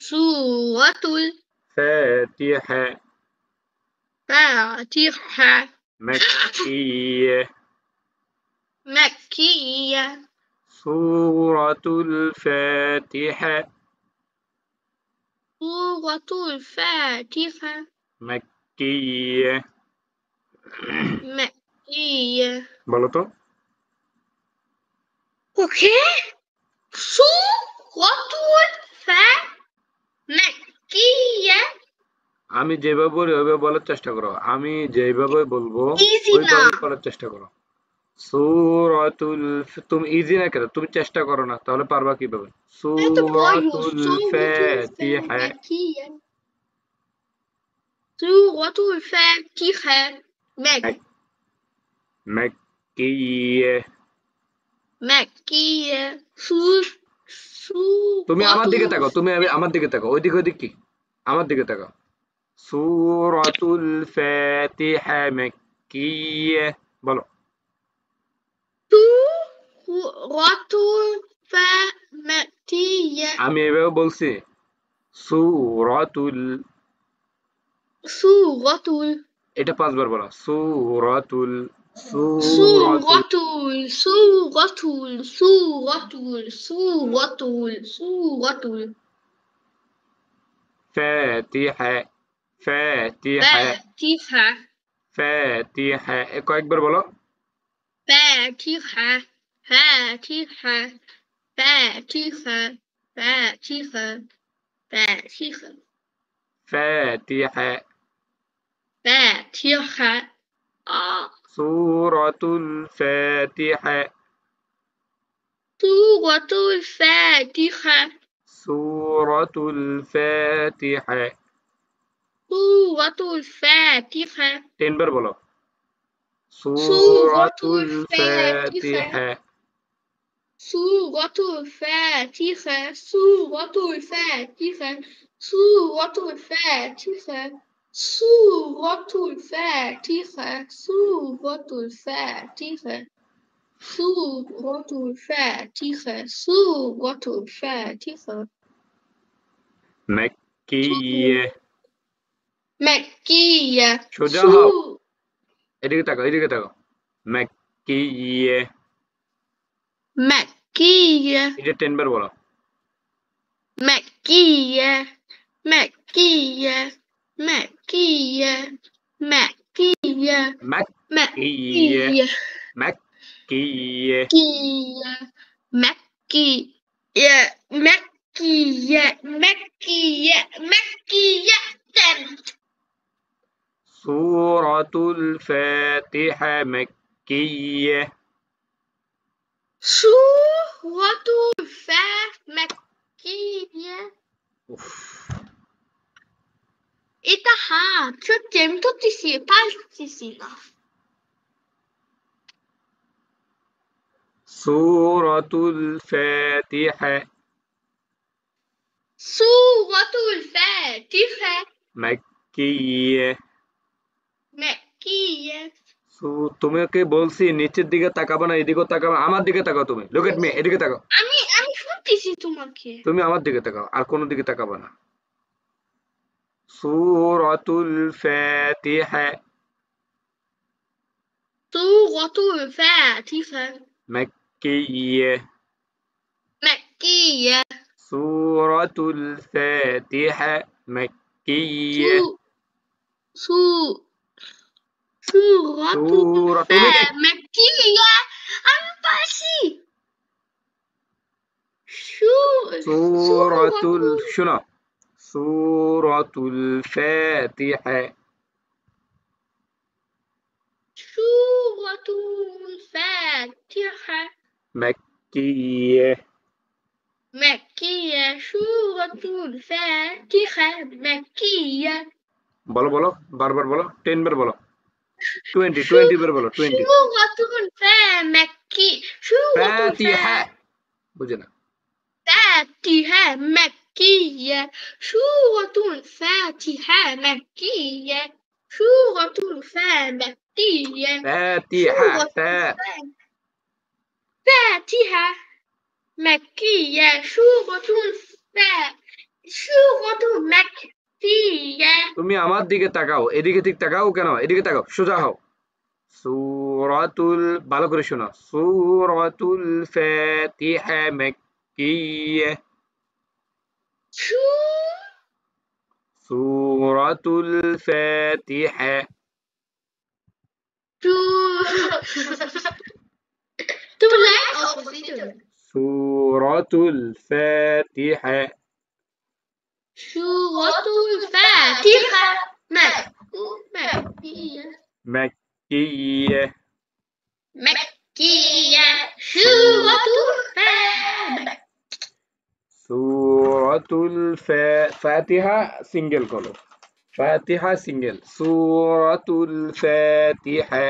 سورة الفاتحة الفاتحة مكية. مكية سورة الفاتحة سورة الفاتحة مكية. مكية বলো তো। اوكي سورة مكية আমি যেভাবে বলি ওইভাবে বলার চেষ্টা করো। আমি যেভাবে বলবো easy না ওইভাবে বলার চেষ্টা করো। তুমি ইজি না কেন? তুমি চেষ্টা করো না তাহলে পারবা কিভাবে? أنا تبغى সূরাতুল سورة ফাতিহা مكية سورة الفاتحة মাক্কিয়্যাহ। مكية তুমি আমার سورة দিকে তাকাও। তুমি আমার দিকে তাকাও। ওইদিক কি? আমার দিকে তাকাও। সূরাতুল ফাতিহা মাক্কিয়্যাহ। বলো। مكية আমি এভাবে বলছি। সূরাতুল سورة এটা ৫ বার বলো। সূরাতুল سورة সূরাতুল سورة سورة ফাতিহা ফাতিহা فاتحة ফাতিহা কয়েকবার বলো। فاتحة فاتحة فاتحة فاتحة فاتحة ফাতিহা فاتحة সূরাতুল ফাতিহা سورة الفاتحة সূরাতুল ফাতিহা سورة الفاتحة ৩ বার বলো। سورة সূরাতুল الفاتحة ফাতিহা سورة الفاتحة سورة الفاتحة سورة الفاتحة سورة الفاتحة سورة الفاتحة سورة الفاتحة سورة الفاتحة মাক্কিয়্যাহ। مكية সোজা হও। এদিকে তাকাও এদিকে তাকাও। মাক্কিয়্যাহ। مكية এটা 10 বার বলো। مكية مكية مكية مكية মাক্কিয়্যাহ مكية মাক্কিয়্যাহ مكية مكية مكية مكية সূরাতুল ফাতিহা মাক্কিয়্যাহ। سورة مكية উফ। এটা হাত সত্যি আমি তো পারতেছি না সূরাতুল ফাতিহা سورة الفاتحة মাক্কিয়্যাহ। مكية তোমাকে বলছি নিচের দিকে তাকাবা না, এদিকেও তাকাবা। আমার দিকে তাকাও। তুমি লুক এট মি। এদিকে তাকাও। আমি শুনতেছি তোমাকে তুমি আমার দিকে তাকাও, আর কোনো দিকে তাকাবা না। সূরাতুল ফাতিহা سورة الفاتحة মাক্কিয়্যাহ। مكية সূরাতুল ফাতিহা মাক্কিয়্যাহ। سو سو সূরাতুল مكية. أنا باشي. সূরাতুল শোনো সূরাতুল ফাতিহা سورة الفاتحة مكية مكية. سورة الفاتحة مكية. বলো বলো বারবার বলো 10 বার বলো 20 বার বলো 20 سورة مكية. سورة ফাতিহা বুঝে না الفاتحة مكية. سورة الفاتحة مكية. سورة الفاتحة مكية. ফাতিহা فاتحة مكية. سورة مكية. তুমি আমার দিকে তাকাও এদিকে ঠিক তাকাও কেন এদিকে তাকাও সোজা হও সূরাতুল ভালো করে শোনো সূরাতুল ফাতিহা মাক্কিয়া সূরাতুল ফাতিহা সূরাতুল ফাতিহা سورة الفاتحة مكية. মাক্কিয়া مكية. سورة الفاتحة. সূরাতুল ফাতিহা সিঙ্গেল করো ফাতিহা সিঙ্গেল সূরাতুল ফাতিহা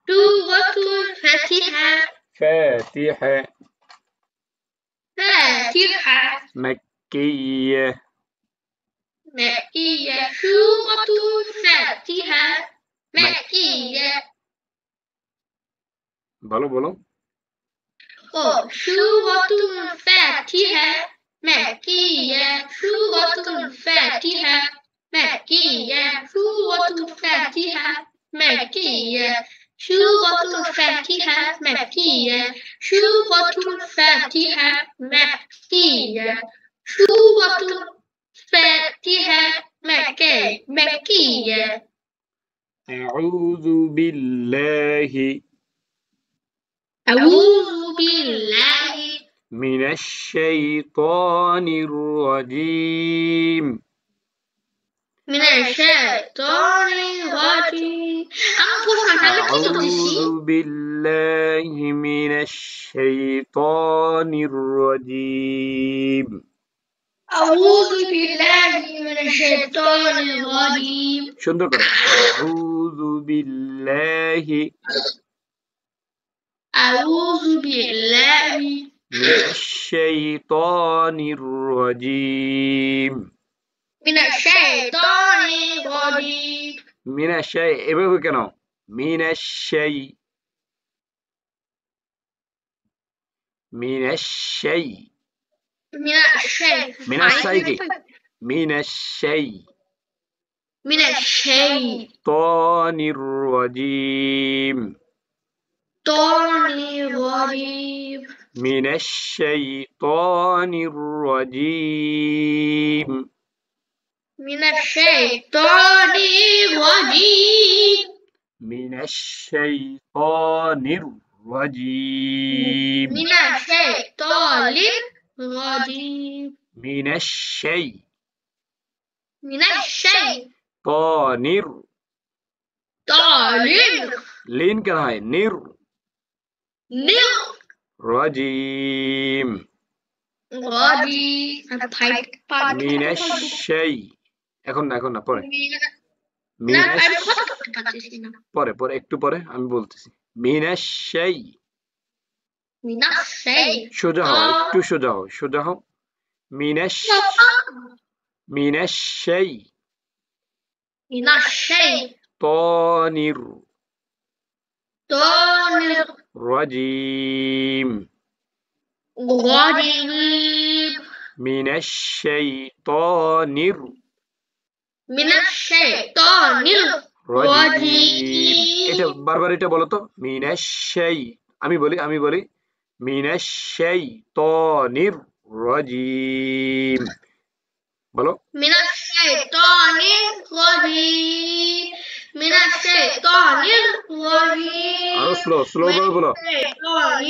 سورة الفاتحة فاتحة فاتحة مكية مكية. سورة الفاتحة مكية. বলো বলো سورة الفاتحة مكية. سورة الفاتحة مكية. سورة الفاتحة مكية. سورة الفاتحة مكية. سورة الفاتحة مكية. سورة الفاتحة مكية. أعوذ بالله أعوذ بالله من الشيطان الرجيم من الشيطان الرجيم. أعوذ بالله من الشيطان الرجيم أعوذ بالله من الشيطان الرجيم. সুন্দর করে أعوذ بالله أعوذ بالله من الشيطان الرجيم من الشيطان الرجيم. من الشيء এভাবে কেন من الشيء من الشيء من الشيء من الشيء من الشيء من الشيطان الرجيم الرجيم. من الشيطان الرجيم من الشيطان الرجيم. من الشيطان الرجيم من الشيطان الرجيم. من الشيء من الشيطان طانر لين كان هاي نير رجيم من الشيء এখন না পরে পরে পরে একটু পরে আমি বলতেছি من الشيء সোজা হও একটু সোজা হও من الشيء من الشيطان رجيم الرجيم. من الشيطان من الشيطان الرجيم. এটা বারবার এটা বলো তো من الشيء আমি বলি من الشيطان الرجيم বলো। من الشيطان الرجيم من الشيطان الرجيم আরো স্লো من ভাবে বলো, الشيطان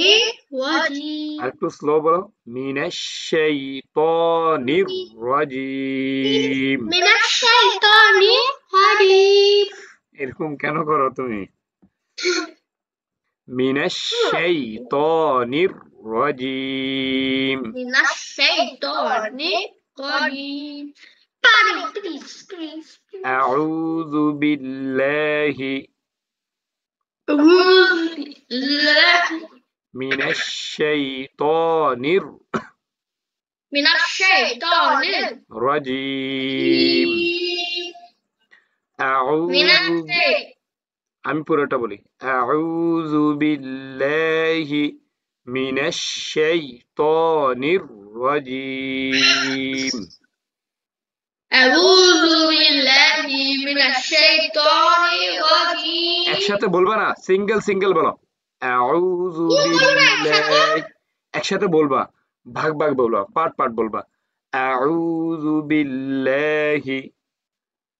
الرجيم আর একটু স্লো বলো। মিনাশ শাইতানির রাজিম। من الشيطان الرجيم এরকম কেন করো তুমি? মিনাশ শাইতানির রাজিম। من الشيطان الرجيم please please আউযু বিল্লাহি أعوذ بالله মিনাশ শাইতানির من الشيطان রাজিম। الرجيم من আউযু, الشيطان আমি পুরোটা বলি। আউযু বিল্লাহি মিনাশ শাইতানির রাজিম। أعوذ بالله من الشيطان الرجيم একসাথে বলবা না, সিঙ্গেল বলো। আউযু বিল্লাহি, একসাথে বলবা, ভাগ বলবা, পার্ট বলবা। আউযু বিল্লাহি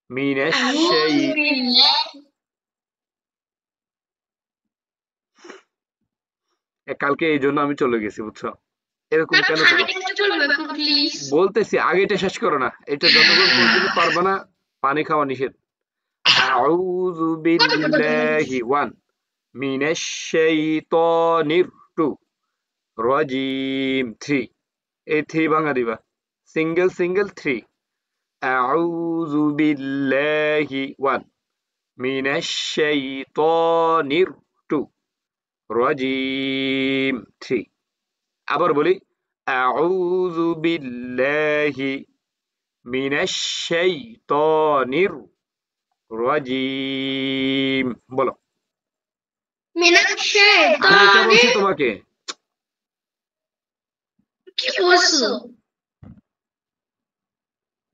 মিনাশ শাই, أعوذ بالله কালকে এই জন্য আমি চলে গেছি, বুঝছো? এরকম কেন করো? প্লিজ বলতেছি, আগে এটা শেষ করো না, এটা যতক্ষণ পর্যন্ত পারবা না, পানি খাওয়া নিষেধ। আউযু বিল্লাহি 1, মিনাশ শাইতানির 2, রাজিম 3। এই 3 ভাঙা দিবা, সিঙ্গেল 3। আউযু বিল্লাহি 1, মিনাশ শাইতানির 2, রাজিম 3। আবার বলি, আউযু বিল্লাহি মিনাশ শাইতানির রাজিম। বলো। من আমি এটা الشيطان বলছি তোমাকে। কি বলছো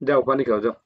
যাও পানি খাও, যাও।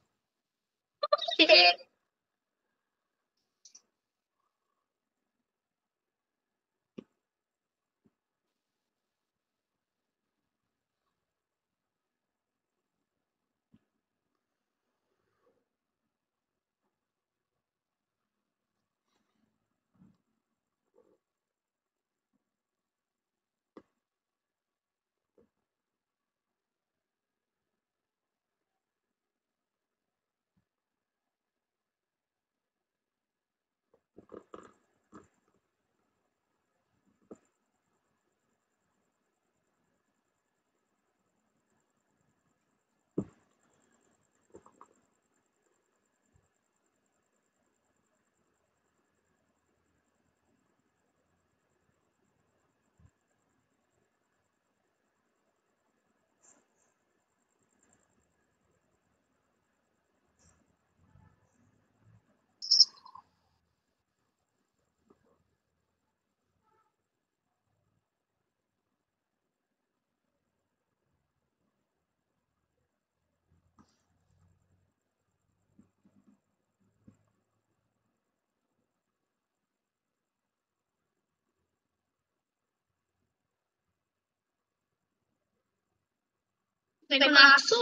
এখন আসছো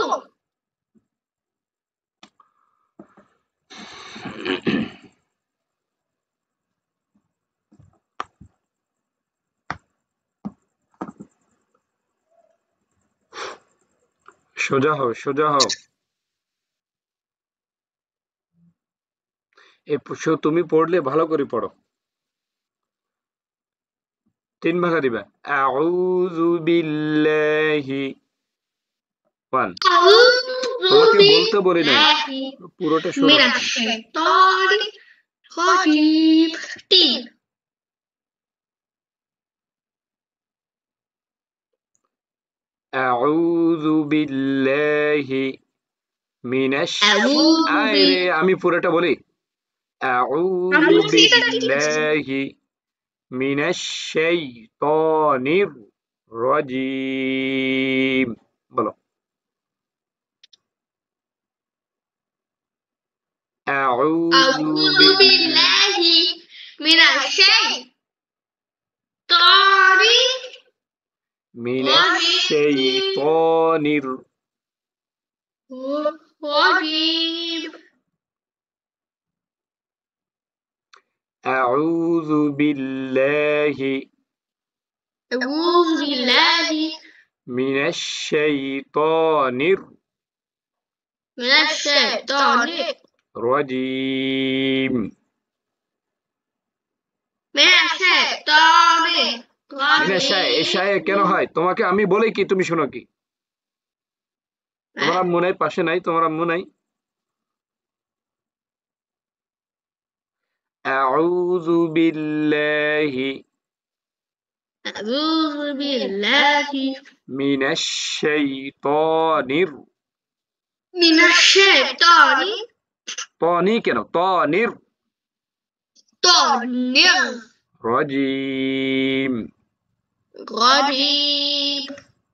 সোজা হও, সোজা হও। তুমি পড়লে ভালো করে পড়ো। 3 ভাঙা দিবা। আউযু বিল্লাহি 1। তোমাকে বলতে বলি নাই, পুরোটা শুনো। من الشيطان الرجيم 3 আউযু বিল্লাহি মিনাশ, أعوذ আরে আমি পুরোটা বলি। আউযু বিল্লাহি মিনাশ শাইতানির রাজিম। বলো। আউযু أعوذ بالله من الشيطان মিনাশ শাইতানির الرجيم أعوذ بالله أعوذ بالله من الشيطان من الشيطان الرجيم من الشيطان এশায় কেন হয় তোমাকে আমি বলি কি তুমি শোনো কি তোমার আম্মু নাই পাশে নাই তোমার আম্মু নাই أعوذ بالله أعوذ بالله من الشيطان من الشيطان طاني কেন طانر رجيم رجيم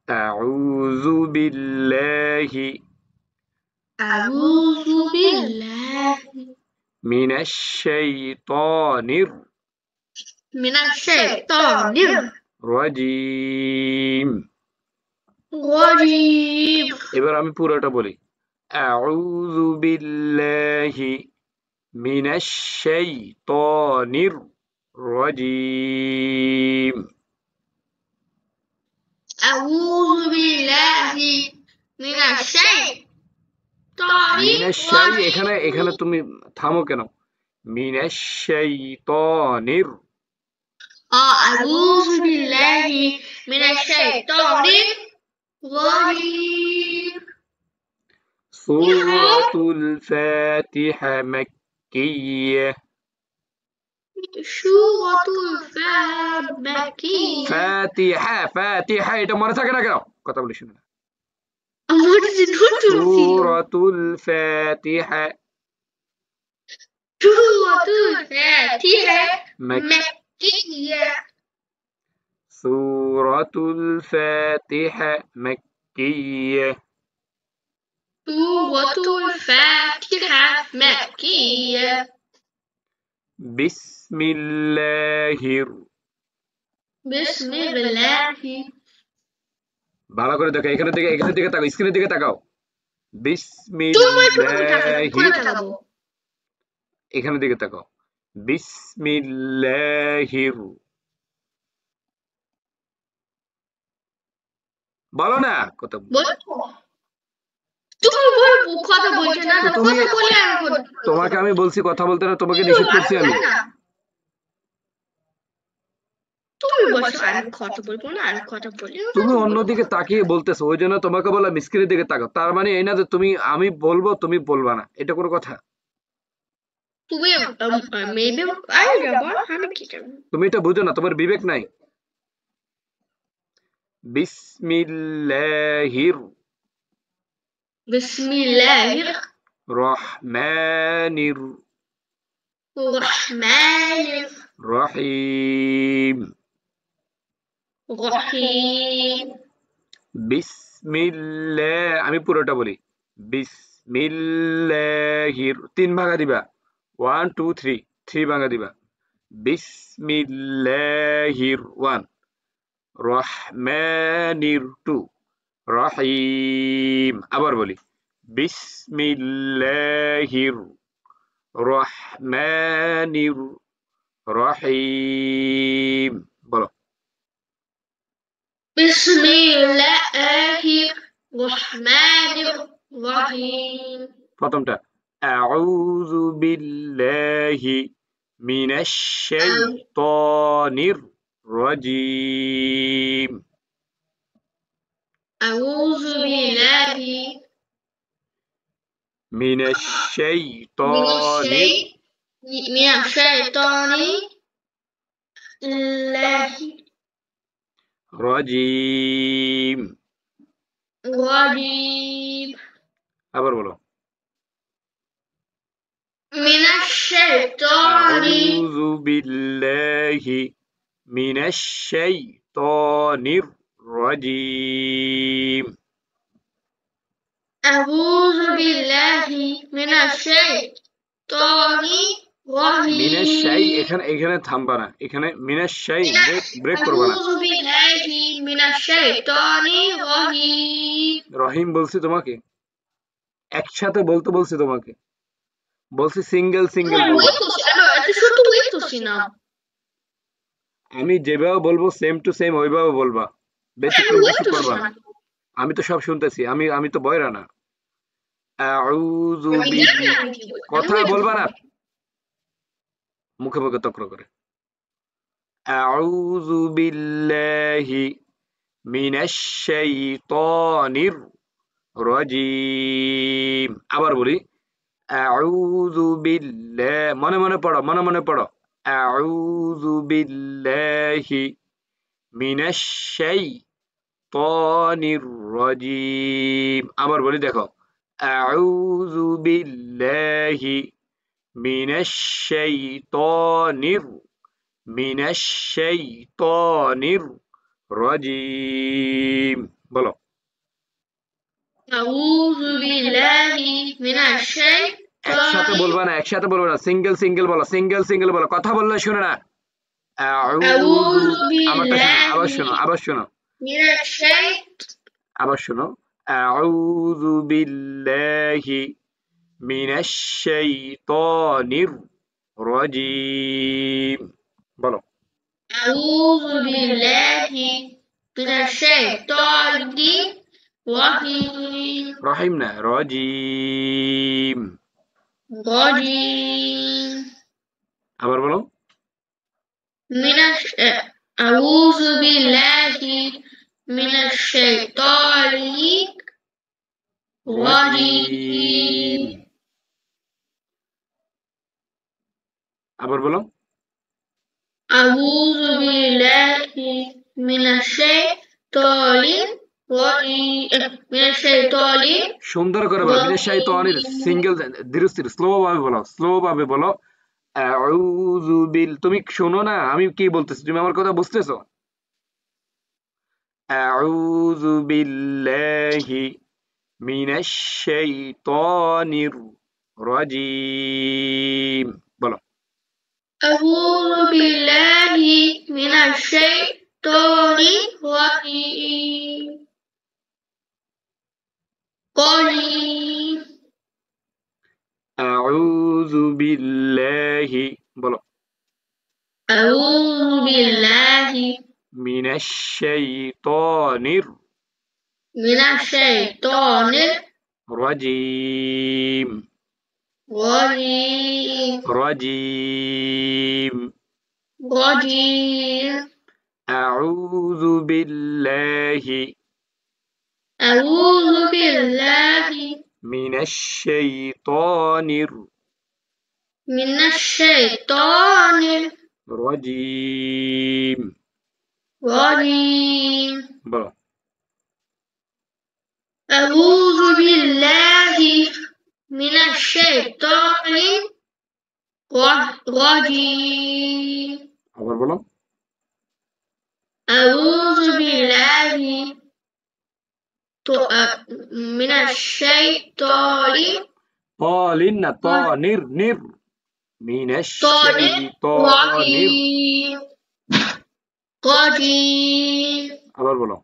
أعوذ بالله أعوذ بالله من الشيطان من الشيطان الرجيم الرجيم এবার আমি পুরোটা বলি أعوذ بالله من الشيطان الرجيم أعوذ بالله من الشيطان মিনাশ-শাই এখানে তুমি থামো কেন মিনাশ-শাইতানির أعوذ بالله من الشيطان الرجيم সূরাতুল ফাতিহা মাক্কিয়্যা سورة مكية ফাতিহা এটা মনে থাকে না কেন কথা বলি শুনে না সূরাতুল ফাতিহা سورة الفاتحة مكية সূরাতুল ফাতিহা মাক্কিয়্যা سورة الفاتحة مكية বিসমিল্লাহির بسم الله ভালো করে দেখো এখানে দিকে তাকাও স্ক্রিনের দিকে তাকাও বিসমিল্লাহির এখানে দিকে তাকাও বিসমিল্লাহির বলো না কথা কথা বলছো না তুমি কথা বলে তোমাকে আমি বলছি কথা বলতে না তোমাকে নিষেধ করছি আমি তুমি বসো আর কথা বলবো না আর কথা বলি তুমি অন্যদিকে তাকিয়ে বলতেছো ওই জন্য তোমাকে বললাম স্ক্রিনের দিকে তাকাও তার মানে এই না যে তুমি আমি বলবো তুমি বলবা না এটা কোনো কথা তুমি মেবি আরে যাবো আমি কি করব তুমি এটা বুঝো না তোমার বিবেক নাই বিসমিল্লাহির বিসমিল্লাহির রহমানির রহমানির রহিম রহিম বিসমিল্লাহ আমি পুরোটা বলি বিসমিল্লাহির 3 ভাঙা দিবা 1 2 3 3 ভাঙা দিবা বিসমিল্লাহির 1 রহমানির 2 রহিম আবার বলি বিসমিল্লাহির রহমানির রহিম বলো বিসমিল্লাহির রহমানির রহিম প্রথমটা আউযু বিল্লাহি মিনাশ শাইতানির রাজিম আউযু বিল্লাহি মিনাশ শাইতানির রাজিম আবার বলো মিনাশ শাইতানি আউযু বিল্লাহি মিনাশ শাইতানির রাজিম আউযু বিল্লাহি মিনাশ শাইতানি রাজিম মিনাশ শাই এখানে থামবা না এখানে মিনাশ শাই ব্রেক করবা না আউযু বিল্লাহি মিনাশ শাইতানি রাজিম রহিম বলছি তোমাকে একসাথে বলতে বলছি তোমাকে, বলছি সিঙ্গেল সিঙ্গেল Não বলবা। aguento, não, é só tu aguento, senão. আমি যেভাবে বলবো সেম টু সেম ওইভাবে বলবা, Eu ব্যতিক্রম não কিছু aguento, করবা না। senão. আমি তো সব শুনতেছি, আমি তো বয়রা না। আউযু Eu me বিল, engano, eu não কথা aguento, বলবা না, senão. মুখে মুখে তক্র করে। আউযু বিল্লাহি মিনাশ শাইতানির রাজিম। আবার বলি, আউযু বিল্লাহ, মনে মনে পড়ো, মনে মনে পড়ো। আউযু বিল্লাহি মিনাশ শাইতানির রাজিম। আবার বলি দেখো, আউযু বিল্লাহি মিনাশ শাইতানির মিনাশ শাইতানির রাজিম। বলো। أعوذ بالله من একসাথে الشيطان. বলবা না, একসাথে বলবা না, সিঙ্গেল সিঙ্গেল বলো, সিঙ্গেল সিঙ্গেল বলো, কথা বললে শুনে না। আউযু, أعوذ আমারটা শোনো, بالله আবার শোনো, আবার শোনো, من الشيطان. আবার শোনো। আউযু বিল্লাহি মিনাশ শাইতানির রাজিম। বলো। أعوذ بالله من الشيطان الرجيم. রহিম না, রাজিম। رجيم. আবার বলো। أعوذ بالله من الشيطان রাজিম। الرجيم. আবার বলো। أعوذ بالله من الشيطان الرجيم. من الشيطان সুন্দর করে বলো, মিনাশ শাইতানির, الرجيم. সিঙ্গেল, ধীরে স্থির, স্লো ভাবে বলো, স্লো ভাবে বলো। আউযু বিল, তুমি শোনো না আমি কি বলতেছি, তুমি আমার কথা বুঝতেছো? আউযু বিল্লাহি মিনাশ শাইতানির রাজিম। বলো। أعوذ بالله من الشيطان الرجيم. قليل. আউযু বিল্লাহি, বলো। أعوذ بالله মিনাশ শাইতানির من الشيطان রাজিম। الرجيم. রাজিম। رجيم. আউযু বিল্লাহি أعوذ بالله মিনাশ শাইতানির من الشيطان রাজিম। الرجيم. বলো। أعوذ بالله من الشيطان الرجيم. আবার বলো। أعوذ بالله من الشيطان طالين না, طانر نر মিনাশ শাইতানির। الرجيم. رجيم. আবার বলো।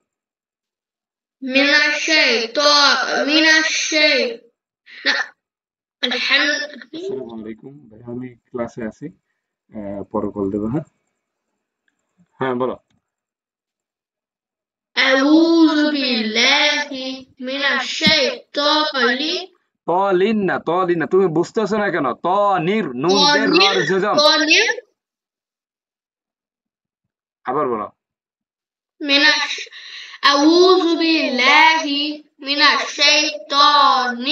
من الشيطان من الشيطان. الحمد. আসসালামু আলাইকুম ভাই, আমি ক্লাসে আছি, পরে কল দেবো। হ্যাঁ হ্যাঁ বলো। أعوذ بالله من الشيطان. طالين না, طالين না, তুমি বুঝতেছো না কেন? طانر নুন জের রর জজম। আবার বলো। من أعوذ بالله من الشيطان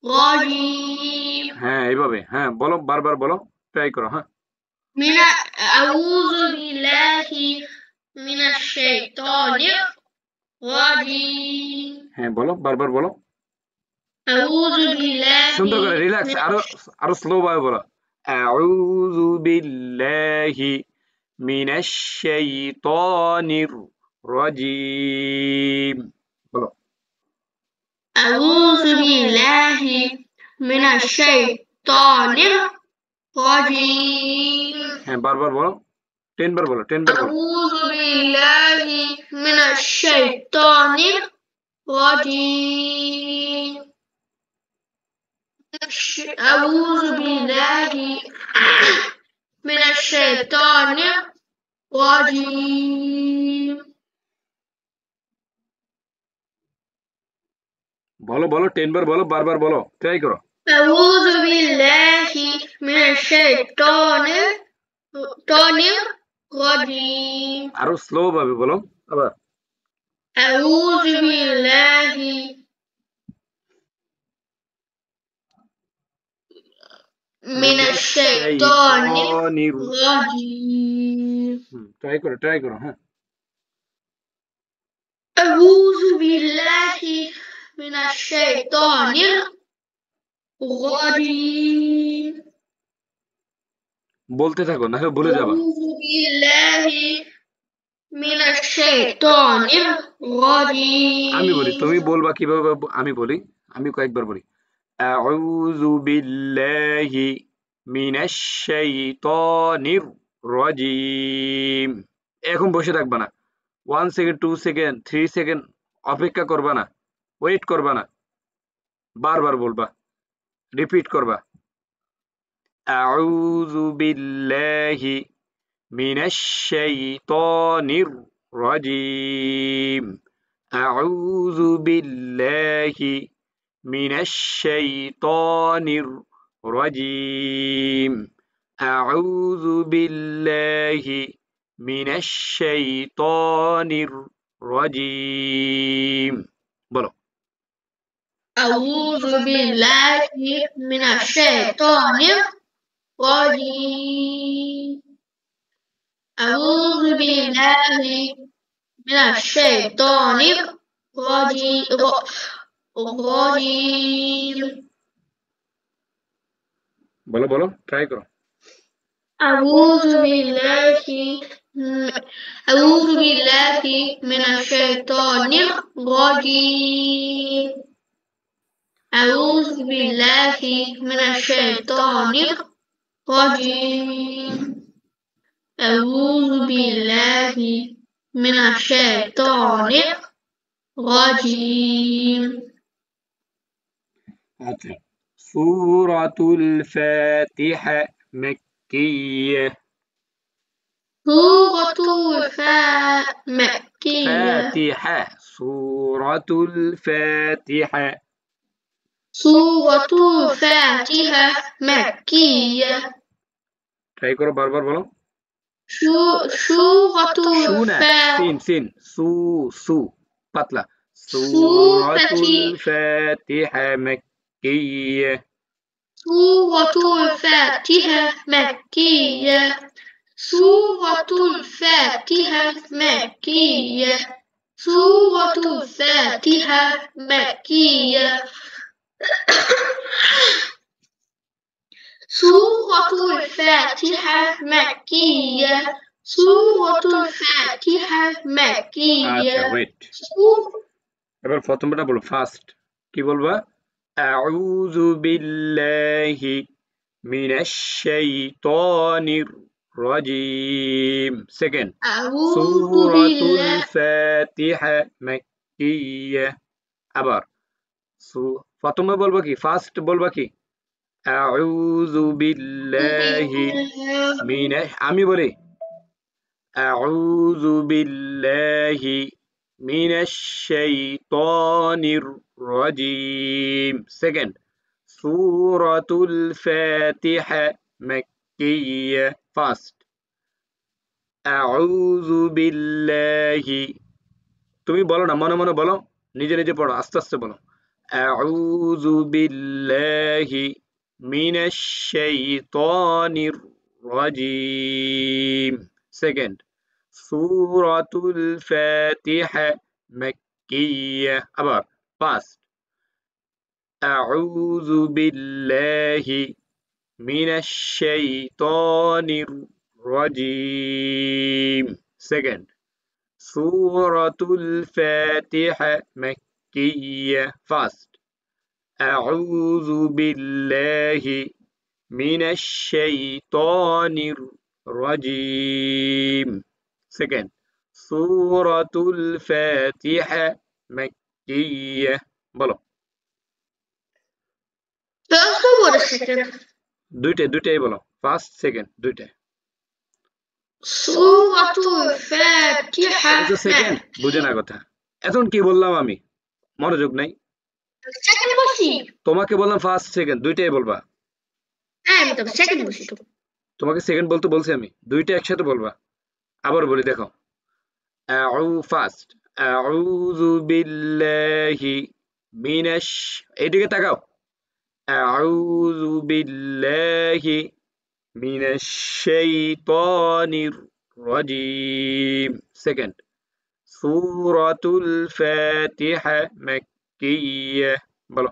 الرجيم. হ্যাঁ এইভাবে, হ্যাঁ বলো, বারবার বলো, ট্রাই করো। হ্যাঁ من أعوذ بالله من الشيطان الرجيم. হ্যাঁ বলো, বারবার বলো, أعوذ بالله সুন্দর করে, রিল্যাক্স, من আরো আরো স্লো ভাবে বলো। আউযু বিল্লাহি মিনাশ শাইতানির রাজিম। বলো। أعوذ بالله من الشيطان الرجيم. হ্যাঁ বারবার বলো, 10 বার বলো, 10 বার বলো। أعوذ بالله من الشيطان الرجيم. أعوذ بالله من الشيطان الرجيم বলো বলো 10 বার বলো, বারবার বলো, ট্রাই করো। أعوذ بالله من الشيطان الرجيم আরো স্লো ভাবে বলো আবার। أعوذ بالله من الشيطان الرجيم ট্রাই করো ট্রাই করো, হ্যাঁ। أعوذ بالله من الشيطان الرجيم বলতে থাকো, না হয় ভুলে যাবা। أعوذ بالله من الشيطان الرجيم আমি বলি, তুমি বলবা কিভাবে, আমি বলি, আমি কয়েকবার বলি। আউযু বিল্লাহি মিনাশ শাইতানির রাজিম। এখন বসে থাকবা না। 1 সেকেন্ড, 2 সেকেন্ড, 3 সেকেন্ড অপেক্ষা করবা না, ওয়েট করবা না, বারবার বলবা, রিপিট করবা। আউযু বিল্লাহি মিনাশ শাইতানির রাজিম। আউযু বিল্লাহি মিনাশ শাইতানির রাজিম। আউযু বিল্লাহি মিনাশ শাইতানির রাজিম। বলো। أعوذ بالله من الشيطان الرجيم أعوذ بالله من الشيطان الرجيم বলো বলো, ট্রাই করো। أعوذ بالله أعوذ بالله من الشيطان الرجيم أعوذ بالله من الشيطان الرجيم أعوذ بالله من الشيطان الرجيم আচ্ছা, সূরাতুল ফাতিহা মক্কিয়্যাহ। سورة مكية ফাতিহা, সূরাতুল ফাতিহা। سورة الفاتحة مكية ট্রাই করো, বারবার বলো। سورة সু না, সিন সিন, সু সু, পাতলা। سورة সূরাতুল ফাতিহা মক্কিয়্যাহ। سورة الفاتحة مكية سورة الفاتحة مكية سورة الفاتحة مكية سورة الفاتحة مكية سورة الفاتحة مكية আচ্ছা, ওয়েট। এবার প্রথমটা বলো ফার্স্ট। কি বলবা? আউযু বিল্লাহি মিনাশ শাইতানির রাজিম। সেকেন্ড, أعوذ সূরাতুল بالله ফাতিহা মাক্কিয়্যাহ। আবার প্রথমে বলবা কি, ফার্স্ট বলবা কি? আউযু বিল্লাহি মিনাশ, আমি বলি আউযু বিল্লাহি মিনাশ শাইতানির রাজিম। সেকেন্ড, সূরাতুল ফাতিহা মাক্কিয়্যাহ। ফার্স্ট, আউযু বিল্লাহি, তুমি বলো না, মনে মনে বলো, নিজে নিজে পড়ো, আস্তে আস্তে বলো। আউযু বিল্লাহি মিনাশ শাইতানির রাজিম। সেকেন্ড, সূরাতুল ফাতিহা মাক্কিয়্যাহ। আবার ফার্স্ট, আউযু বিল্লাহি মিনাশ শাইতানির রাজিম। সেকেন্ড, সূরাতুল ফাতিহা মাক্কিয়্যাহ। ফার্স্ট, আউযু বিল্লাহি মিনাশ শাইতানির রাজিম। সেকেন্ড, সূরাতুল ফাতিহা মাক্কিয়্যাহ। বলো। First or second? দুইটাই বলো, ফার্স্ট সেকেন্ড দুইটাই। সূরাতুল ফাতিহা। এটা তো সেকেন্ড, বুঝে না কথা। এখন কি বললাম আমি, মনোযোগ নাই। সেকেন্ড বলছি। তোমাকে বললাম ফার্স্ট সেকেন্ড দুইটাই বলবা। হ্যাঁ আমি তো সেকেন্ড বলছি তো। তোমাকে সেকেন্ড বলতে বলছি আমি, দুইটা একসাথে বলবা। আবার বলি দেখো, ফার্স্ট আউযু বিল্লাহি মিনাশ, এইদিকে তাকাও, আউযু বিল্লাহি মিনাশ শাইতানির রাজিম। সেকেন্ড, সূরাতুল ফাতিহা মাক্কিয়্যাহ, বলো।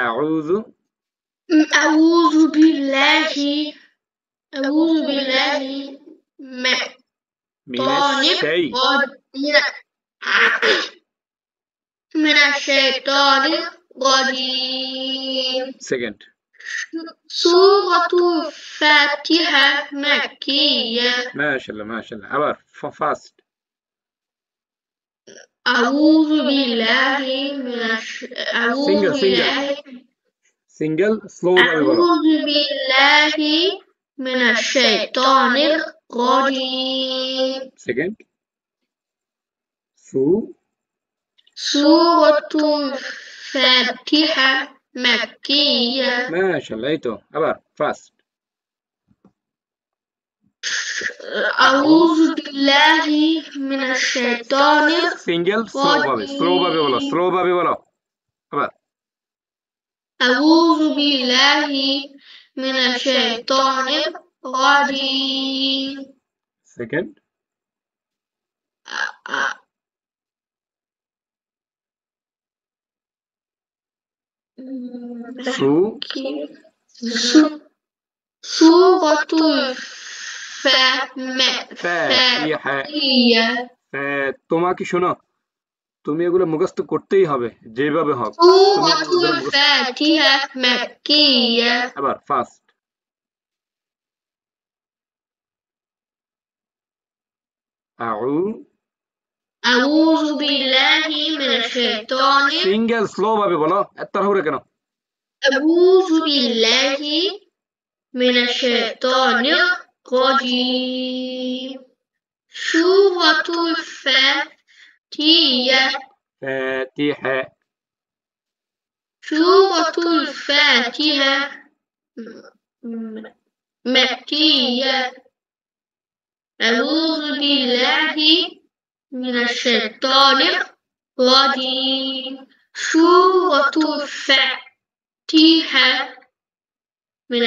আউযু أعوذ بالله أعوذ بالله মিনাশ শাই, من الشيطان الرجيم. সেকেন্ড, سورة الفاتحة مكية. মাশাআল্লাহ মাশাআল্লাহ। আবার ফার্স্ট, أعوذ بالله أعوذ সিঙ্গেল بالله সিঙ্গেল স্লো ভাবে বলো। أعوذ بالله من الشيطان الرجيم. সেকেন্ড, سورة الفاتحة مكية. মাশাআল্লাহ। এই তো, আবার ফার্স্ট, أعوذ بالله من الشيطان সিঙ্গেল স্লো ভাবে বলো, الرجيم. স্লো ভাবে বলো। আবার أعوذ بالله من الشيطان الرجيم. সেকেন্ড, سورة ফাতিহা। الفاتحة. তোমাকে শোনো, তুমি এগুলো মুখস্থ করতেই হবে যেভাবে হোক, তুমি سورة এগুলো মুখস্থ। الفاتحة مكية. আবার ফার্স্ট, أعوذ بالله من الشيطان. সিঙ্গেল স্লো ভাবে বলো, এত তাড়াহুড়ো কেন? أعوذ بالله من الشيطان الرجيم. سورة الفاتحة. ফাতিহা, سورة الفاتحة مكية. أعوذ بالله من الشيطان الرجيم. سورة الفاتحة من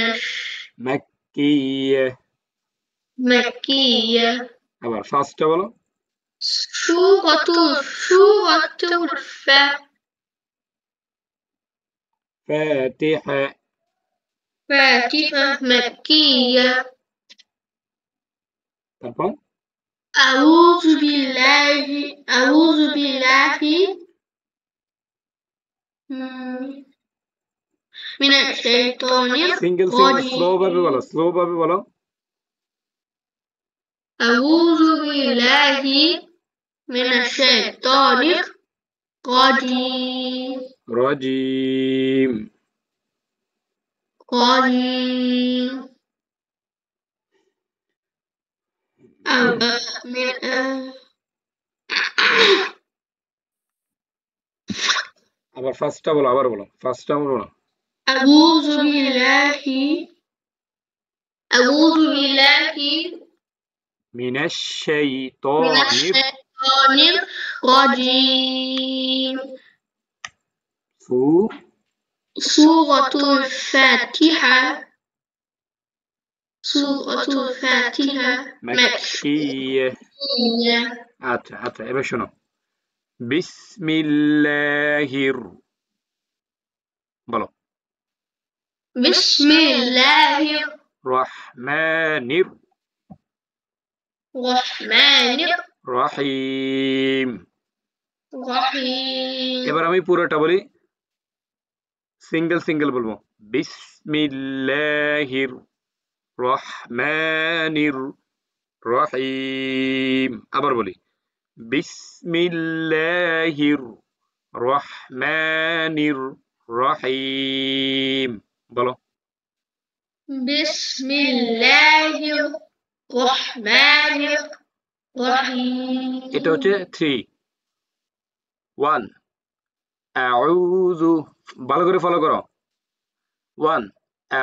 মাক্কিয়্যাহ। مكية. আবার ফার্স্টটা বলো, سورة ফাতিহা। فاتحة مكية. তারপর أعوذ بالله من الشيطان সিঙ্গেল স্লো ভাবে বলো, الرجيم. স্লো ভাবে বলো। أعوذ بالله من الشيطان الرجيم. রাজিম। আবার ফার্স্টটা বলো, আবার বলো, ফার্স্টটা বলো। أعوذ بالله মিনাশ من শাইতানির الشيطان الرجيم. سورة الفاتحة মাক্কিয়্যাহ। مكية. আচ্ছা আচ্ছা, এবার শোনো, বিসমিল্লাহির, বলো। بسم الله রহমানির الرحمن রহিম। الرحيم. এবার আমি পুরোটা বলি, সিঙ্গেল বলবো। বিসমিল্লাহির রহমানির রহিম। আবার বলি, বিসমিল্লাহির রহমানির রহিম বলো বিসমিল্লাহির রহমানির রহিম। এটা হচ্ছে 3 1 আউযু ভালো করে ফলো করো 1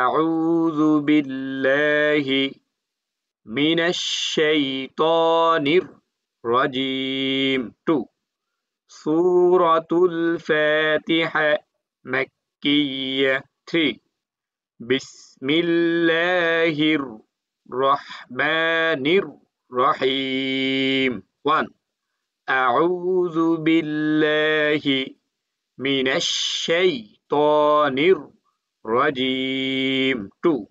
আউযু বিল্লাহি মিনাশ শাইতানির রাজিম 2 সূরাতুল ফাতিহা মাক্কিয়্যা 3 বিসমিল্লাহির রহমানির রহিম 1 أعوذ بالله من الشيطان الرجيم 2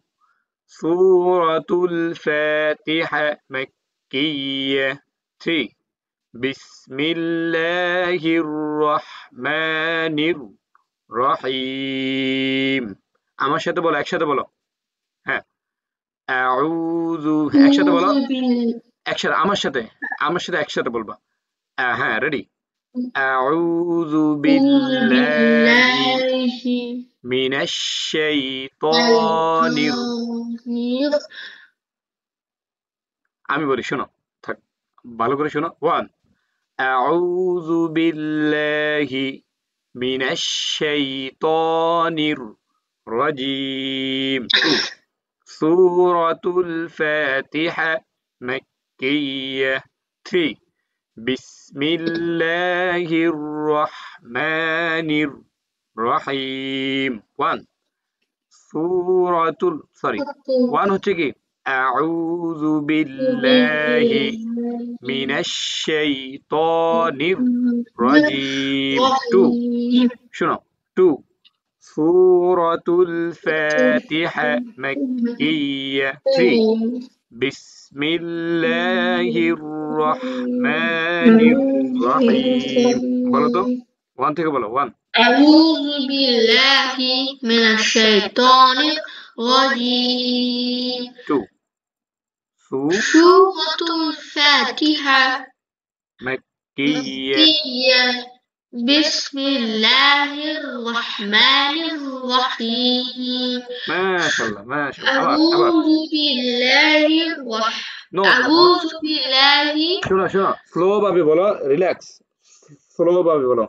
سورة الفاتحة مكية 3 بسم الله الرحمن الرحيم আমার সাথে বলো একসাথে বলো হ্যাঁ আউযু একসাথে বলো একসাথে আমার সাথে একসাথে বলবা হ্যাঁ রেডি أعوذ بالله من الشيطان আমি বলি শোনো থাক ভালো করে শোনো 1 أعوذ بالله من الشيطان الرجيم 2 سورة الفاتحة مكية 3 بسم الله الرحمن الرحيم 1 সূরাতুল সরি 1 হচ্ছে কি আউযু বিল্লাহি মিনাশ শাইতানির রাজিম 2 শোনো 2 সূরাতুল ফাতিহা মাক্কিয়্যা 3 বিসমিল্লাহির রহমানির রহিম বলো তো 1 থেকে বলো 1 أعوذ بالله من الشيطان الرجيم 2 سورة الفاتحة مكية مكية بسم الله الرحمن الرحيم ما شاء الله ما شاء الله أعوذ بالله أعوذ بالله শোনো স্লো ভাবে বলো রিল্যাক্স স্লো ভাবে বলো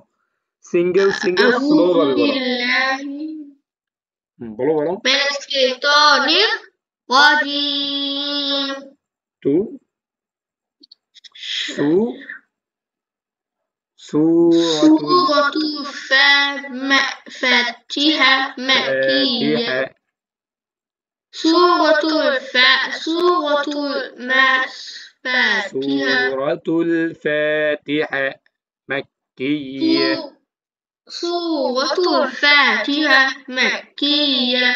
সিঙ্গেল স্লো ভাবে বলো বলো من الشيطان الرجيم 2 سورة الفاتحة مكية سورة الفاتحة مكية سورة الفاتحة مكية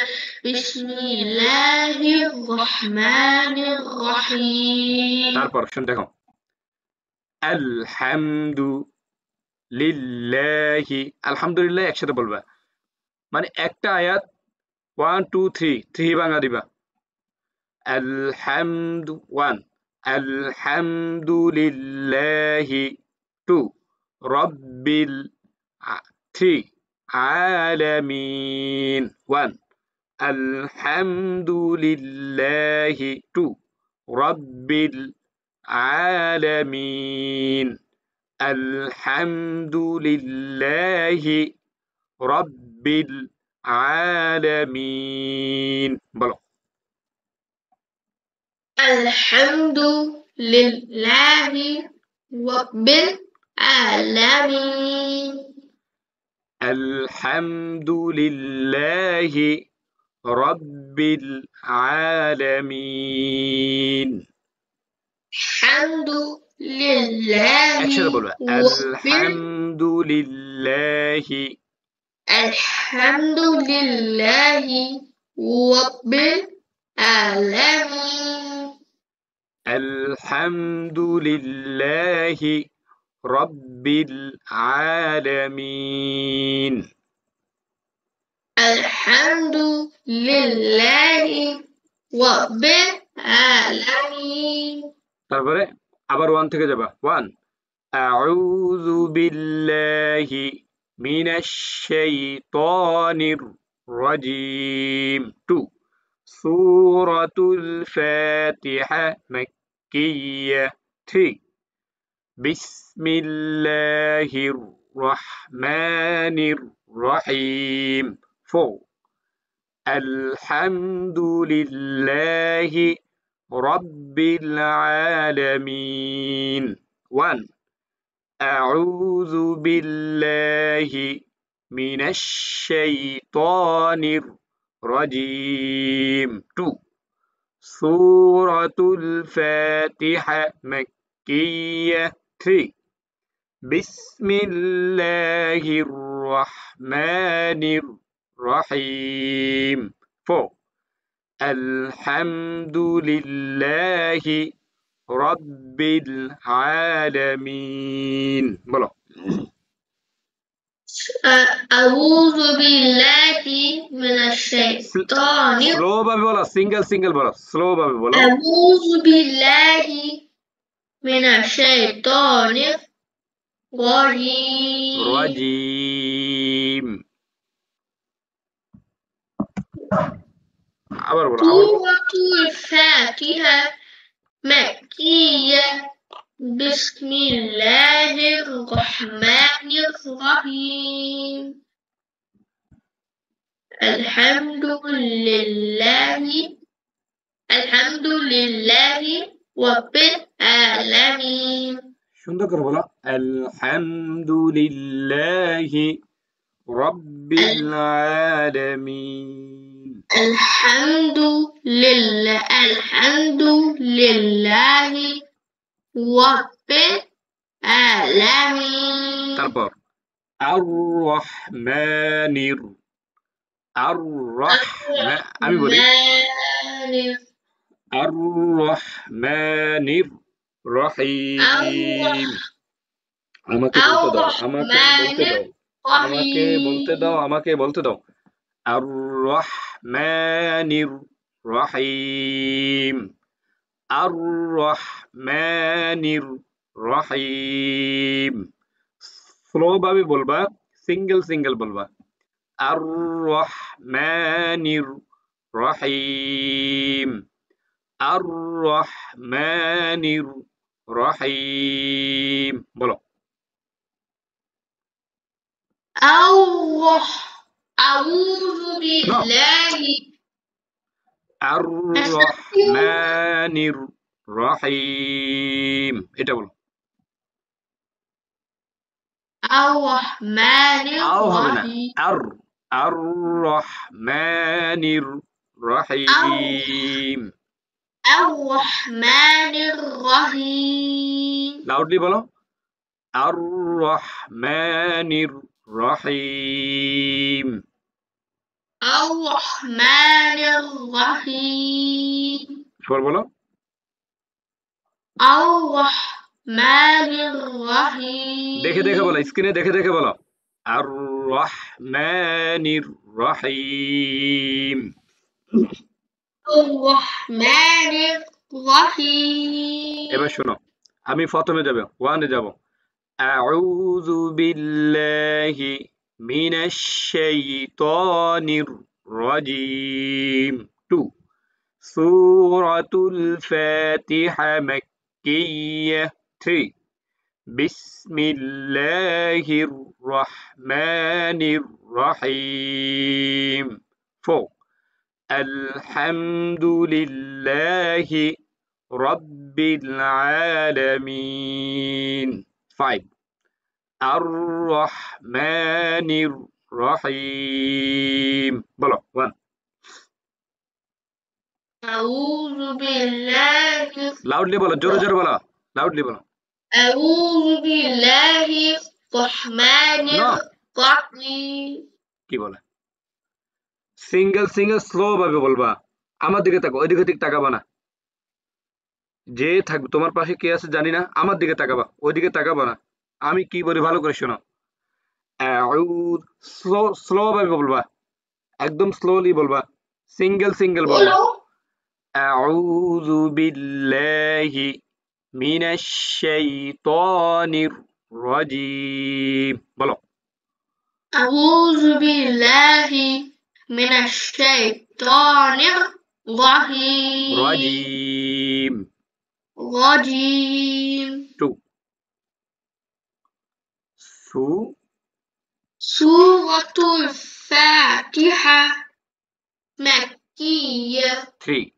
بسم الله الرحمن الرحيم তারপর শুন দেখো আলহামদুলিল্লাহ একসাথে বলবা মানে একটা আয়াত 1 2 3 ভাঙা দিবা আলহামদু 1 আলহামদুলিল্লাহি 2 রব্বিল 3 আলামিন 1 আলহামদুলিল্লাহি 2 রব্বিল আলামিন আলহামদুলিল্লাহি রব্বিল আলামিন বলো الحمد لله رب العالمين الحمد لله رب العالمين الحمد لله الحمد لله الحمد لله رب العالمين الحمد لله رب العالمين الحمد لله رب العالمين তারপরে আবার 1 থেকে যাবা 1 أعوذ بالله من الشيطان الرجيم 2 سورة الفاتحة مكية 3 بسم الله الرحمن الرحيم 4 الحمد لله رب العالمين 1 أعوذ بالله من الشيطان الرجيم 2 سورة الفاتحة مكية 3 بسم الله الرحمن الرحيم 4 الحمد لله رب العالمين বলো أعوذ بالله من الشيطان স্লো ভাবে বলো সিঙ্গেল বলো স্লো ভাবে বলো أعوذ بالله من الشيطان الرجيم রাজিম আবার বলো سورة الفاتحة مكية بسم الله الرحمن الرحيم الحمد لله رب العالمين সুন্দর করে বলো আলহামদুলিল্লাহি রাব্বিল আলামিন الحمد لله رب العالمين তারপর আর রহমানির আমি বলি আর রহমানির রহিম আমাকে বলতে দাও আর রহমানির রহিম আর রহমানির রহিম স্লো ভাবে বলবা সিঙ্গেল বলবা আর রহমানির রহিম আর রহমানির রহিম বলো أعوذ بالله আর রহমানির রহিম এটা বলো الرحمن হবে না الرحيم আর রহমানির রহিম الرحمن الرحيم লাউডলি বলো আর রহমানির রহিম الرحمن الرحيم সবার বলো الرحمن الرحيم দেখে বলো স্ক্রিনে দেখে বলো আর রহমানির রহিম الرحمن الرحيم এবার শোনো আমি প্রথমে যাব ওয়ানে যাব আউযু বিল্লাহি মিনাশ শাইতানির রাজিম 2 সূরাতুল ফাতিহা মাক্কিয়্যাহ 3 বিসমিল্লাহির রহমানির রহিম 4 আলহামদুলিল্লাহি রাব্বিল আলামিন 5 আর রহমানির রহিম বলো 1 أعوذ بالله লাউডলি বলো জোরে বলো লাউডলি বলো أعوذ بالله الرحمن الرحيم কি বলে সিঙ্গেল স্লো ভাবে বলবা আমার দিকে তাকাও ওইদিকে ঠিক তাকাবা না যে থাকবে তোমার পাশে কে আছে জানি না আমার দিকে তাকাবা ওইদিকে তাকাবা না আমি কি বলি ভালো করে শোনো স্লো ভাবে বলবা একদম স্লোলি বলবা সিঙ্গেল বলবা আউযু বিল্লাহি মিনাশ শাইতানির রাজিম বলো أعوذ بالله من الشيطان الرجيم. رجيم. 2. سورة الفاتحة مكية. 3.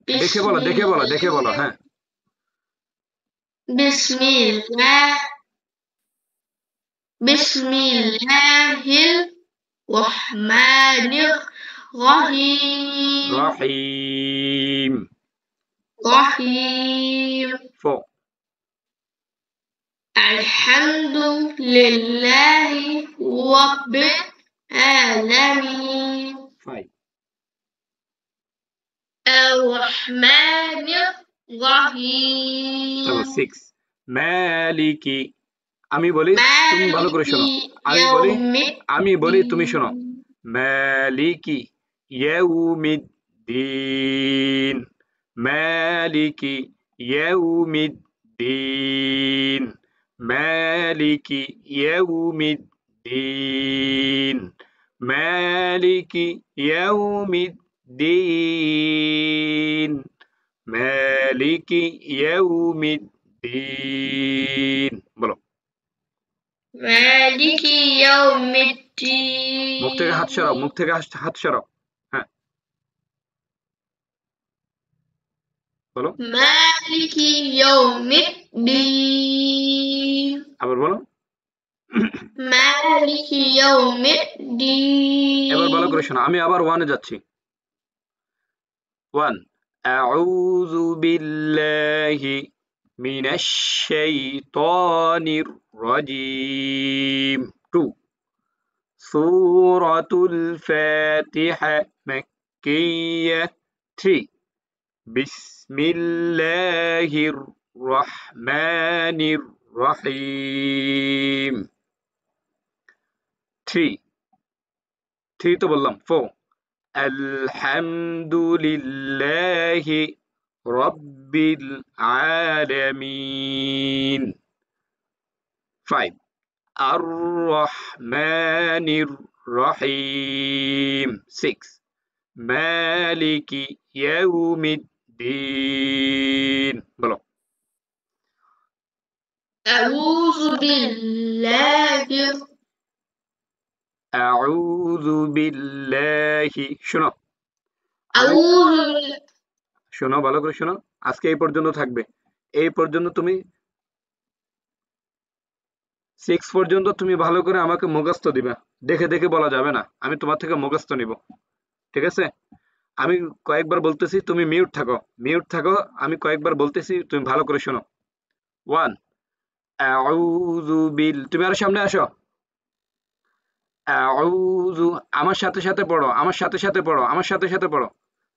দেখে বলো হ্যাঁ। بسم الله الرحمن الرحيم. رحيم. 4. الحمد لله رب العالمين. 5. الرحمن الرحيم. 6. মালিকি। আমি বলি তুমি ভালো করে শোনো। আমি বলি তুমি শোনো। মালিকি ইয়াউমিদ্দিন। মালিকি ইয়াউমিদ্দিন। মালিকি ইয়াউমিদ্দিন। মালিকি ইয়াউমিদ্দিন। মালিকি ইয়াউমিদ্দিন। বলো। মালিকি ইয়াউমিদ্দিন। মুখ থেকে হাত সরাও। হ্যাঁ বলো। মালিকি ইয়াউমিদ্দিন। আবার বলো। মালিকি ইয়াউমিদ্দিন। এবার ভালো করে শোনো। আমি আবার 1 এ যাচ্ছি। 1. আউযু বিল্লাহি মিনাশ শাইতানির রাজীম। 2. সূরাতুল ফাতিহা মাক্কিয়্যাহ। 3. বিসমিল্লাহির রহমানির রহিম। 3 তো বললাম। 4. আলহামদুলিল্লাহি রাব্বিল আলামিন। 5. আর রহমানির রহিম। 6. মালিকি ইয়াউমিদ্দিন। বলো। আউযু বিল্লাহি। শোনো ভালো করে শোনো। আজকে এই পর্যন্ত থাকবে। এই পর্যন্ত তুমি 6 পর্যন্ত তুমি ভালো করে আমাকে মুখস্থ দিবা। দেখে বলা যাবে না। আমি তোমার থেকে মুখস্থ নিব। ঠিক আছে? আমি কয়েকবার বলতেছি, তুমি মিউট থাকো। আমি কয়েকবার বলতেছি, তুমি ভালো করে শোনো। 1. তুমি আরো সামনে আসো। আমার সাথে পড়ো।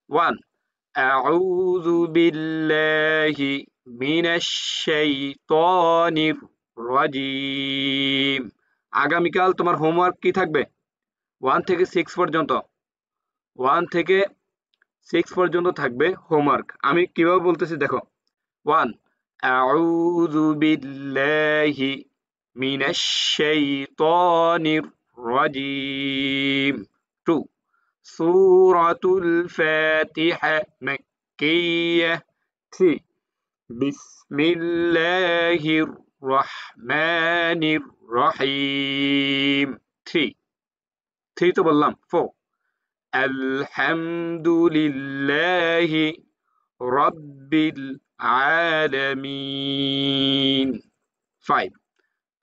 1. আউযু বিল্লাহি মিনাশ শাইতানির রাজীম। আগামীকাল তোমার হোমওয়ার্ক কি থাকবে? 1 থেকে 6 পর্যন্ত। 1 থেকে 6 পর্যন্ত থাকবে হোমওয়ার্ক। আমি কিভাবে বলতেছি দেখো। 1. আউযু বিল্লাহি মিনাশ শাইতানির রাজীম। 2. সূরাতুল ফাতিহা মাক্কিয়্যাহ। 3. বিসমিল্লাহির রহমানির রহিম। 3 তো বললাম। 4. আলহামদুলিল্লাহি রাব্বিল আলামিন। 5.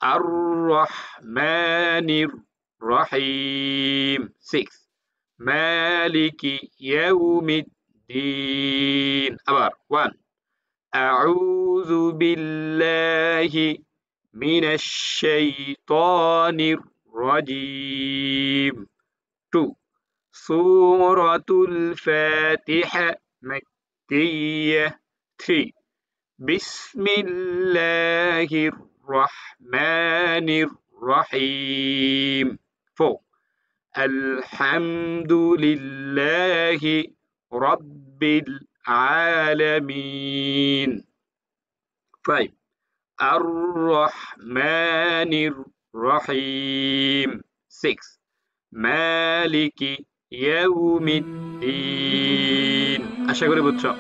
আর রহমানির রহিম। 6. মালিকি ইয়াউমিদ্দিন। আবার 1. আউযু বিল্লাহি মিনাশ শাইতানির রাজীম। 2. সূরাতুল ফাতিহা মাক্কিয়্যাহ। 3. বিসমিল্লাহির রহমানির রহিম। 4. আলহামদুলিল্লাহি রাব্বিল আলামিন। 5. আর-রহমানির রহিম। 6. মালিকি ইয়াউমিদ্দিন। আশা করি বুঝছো।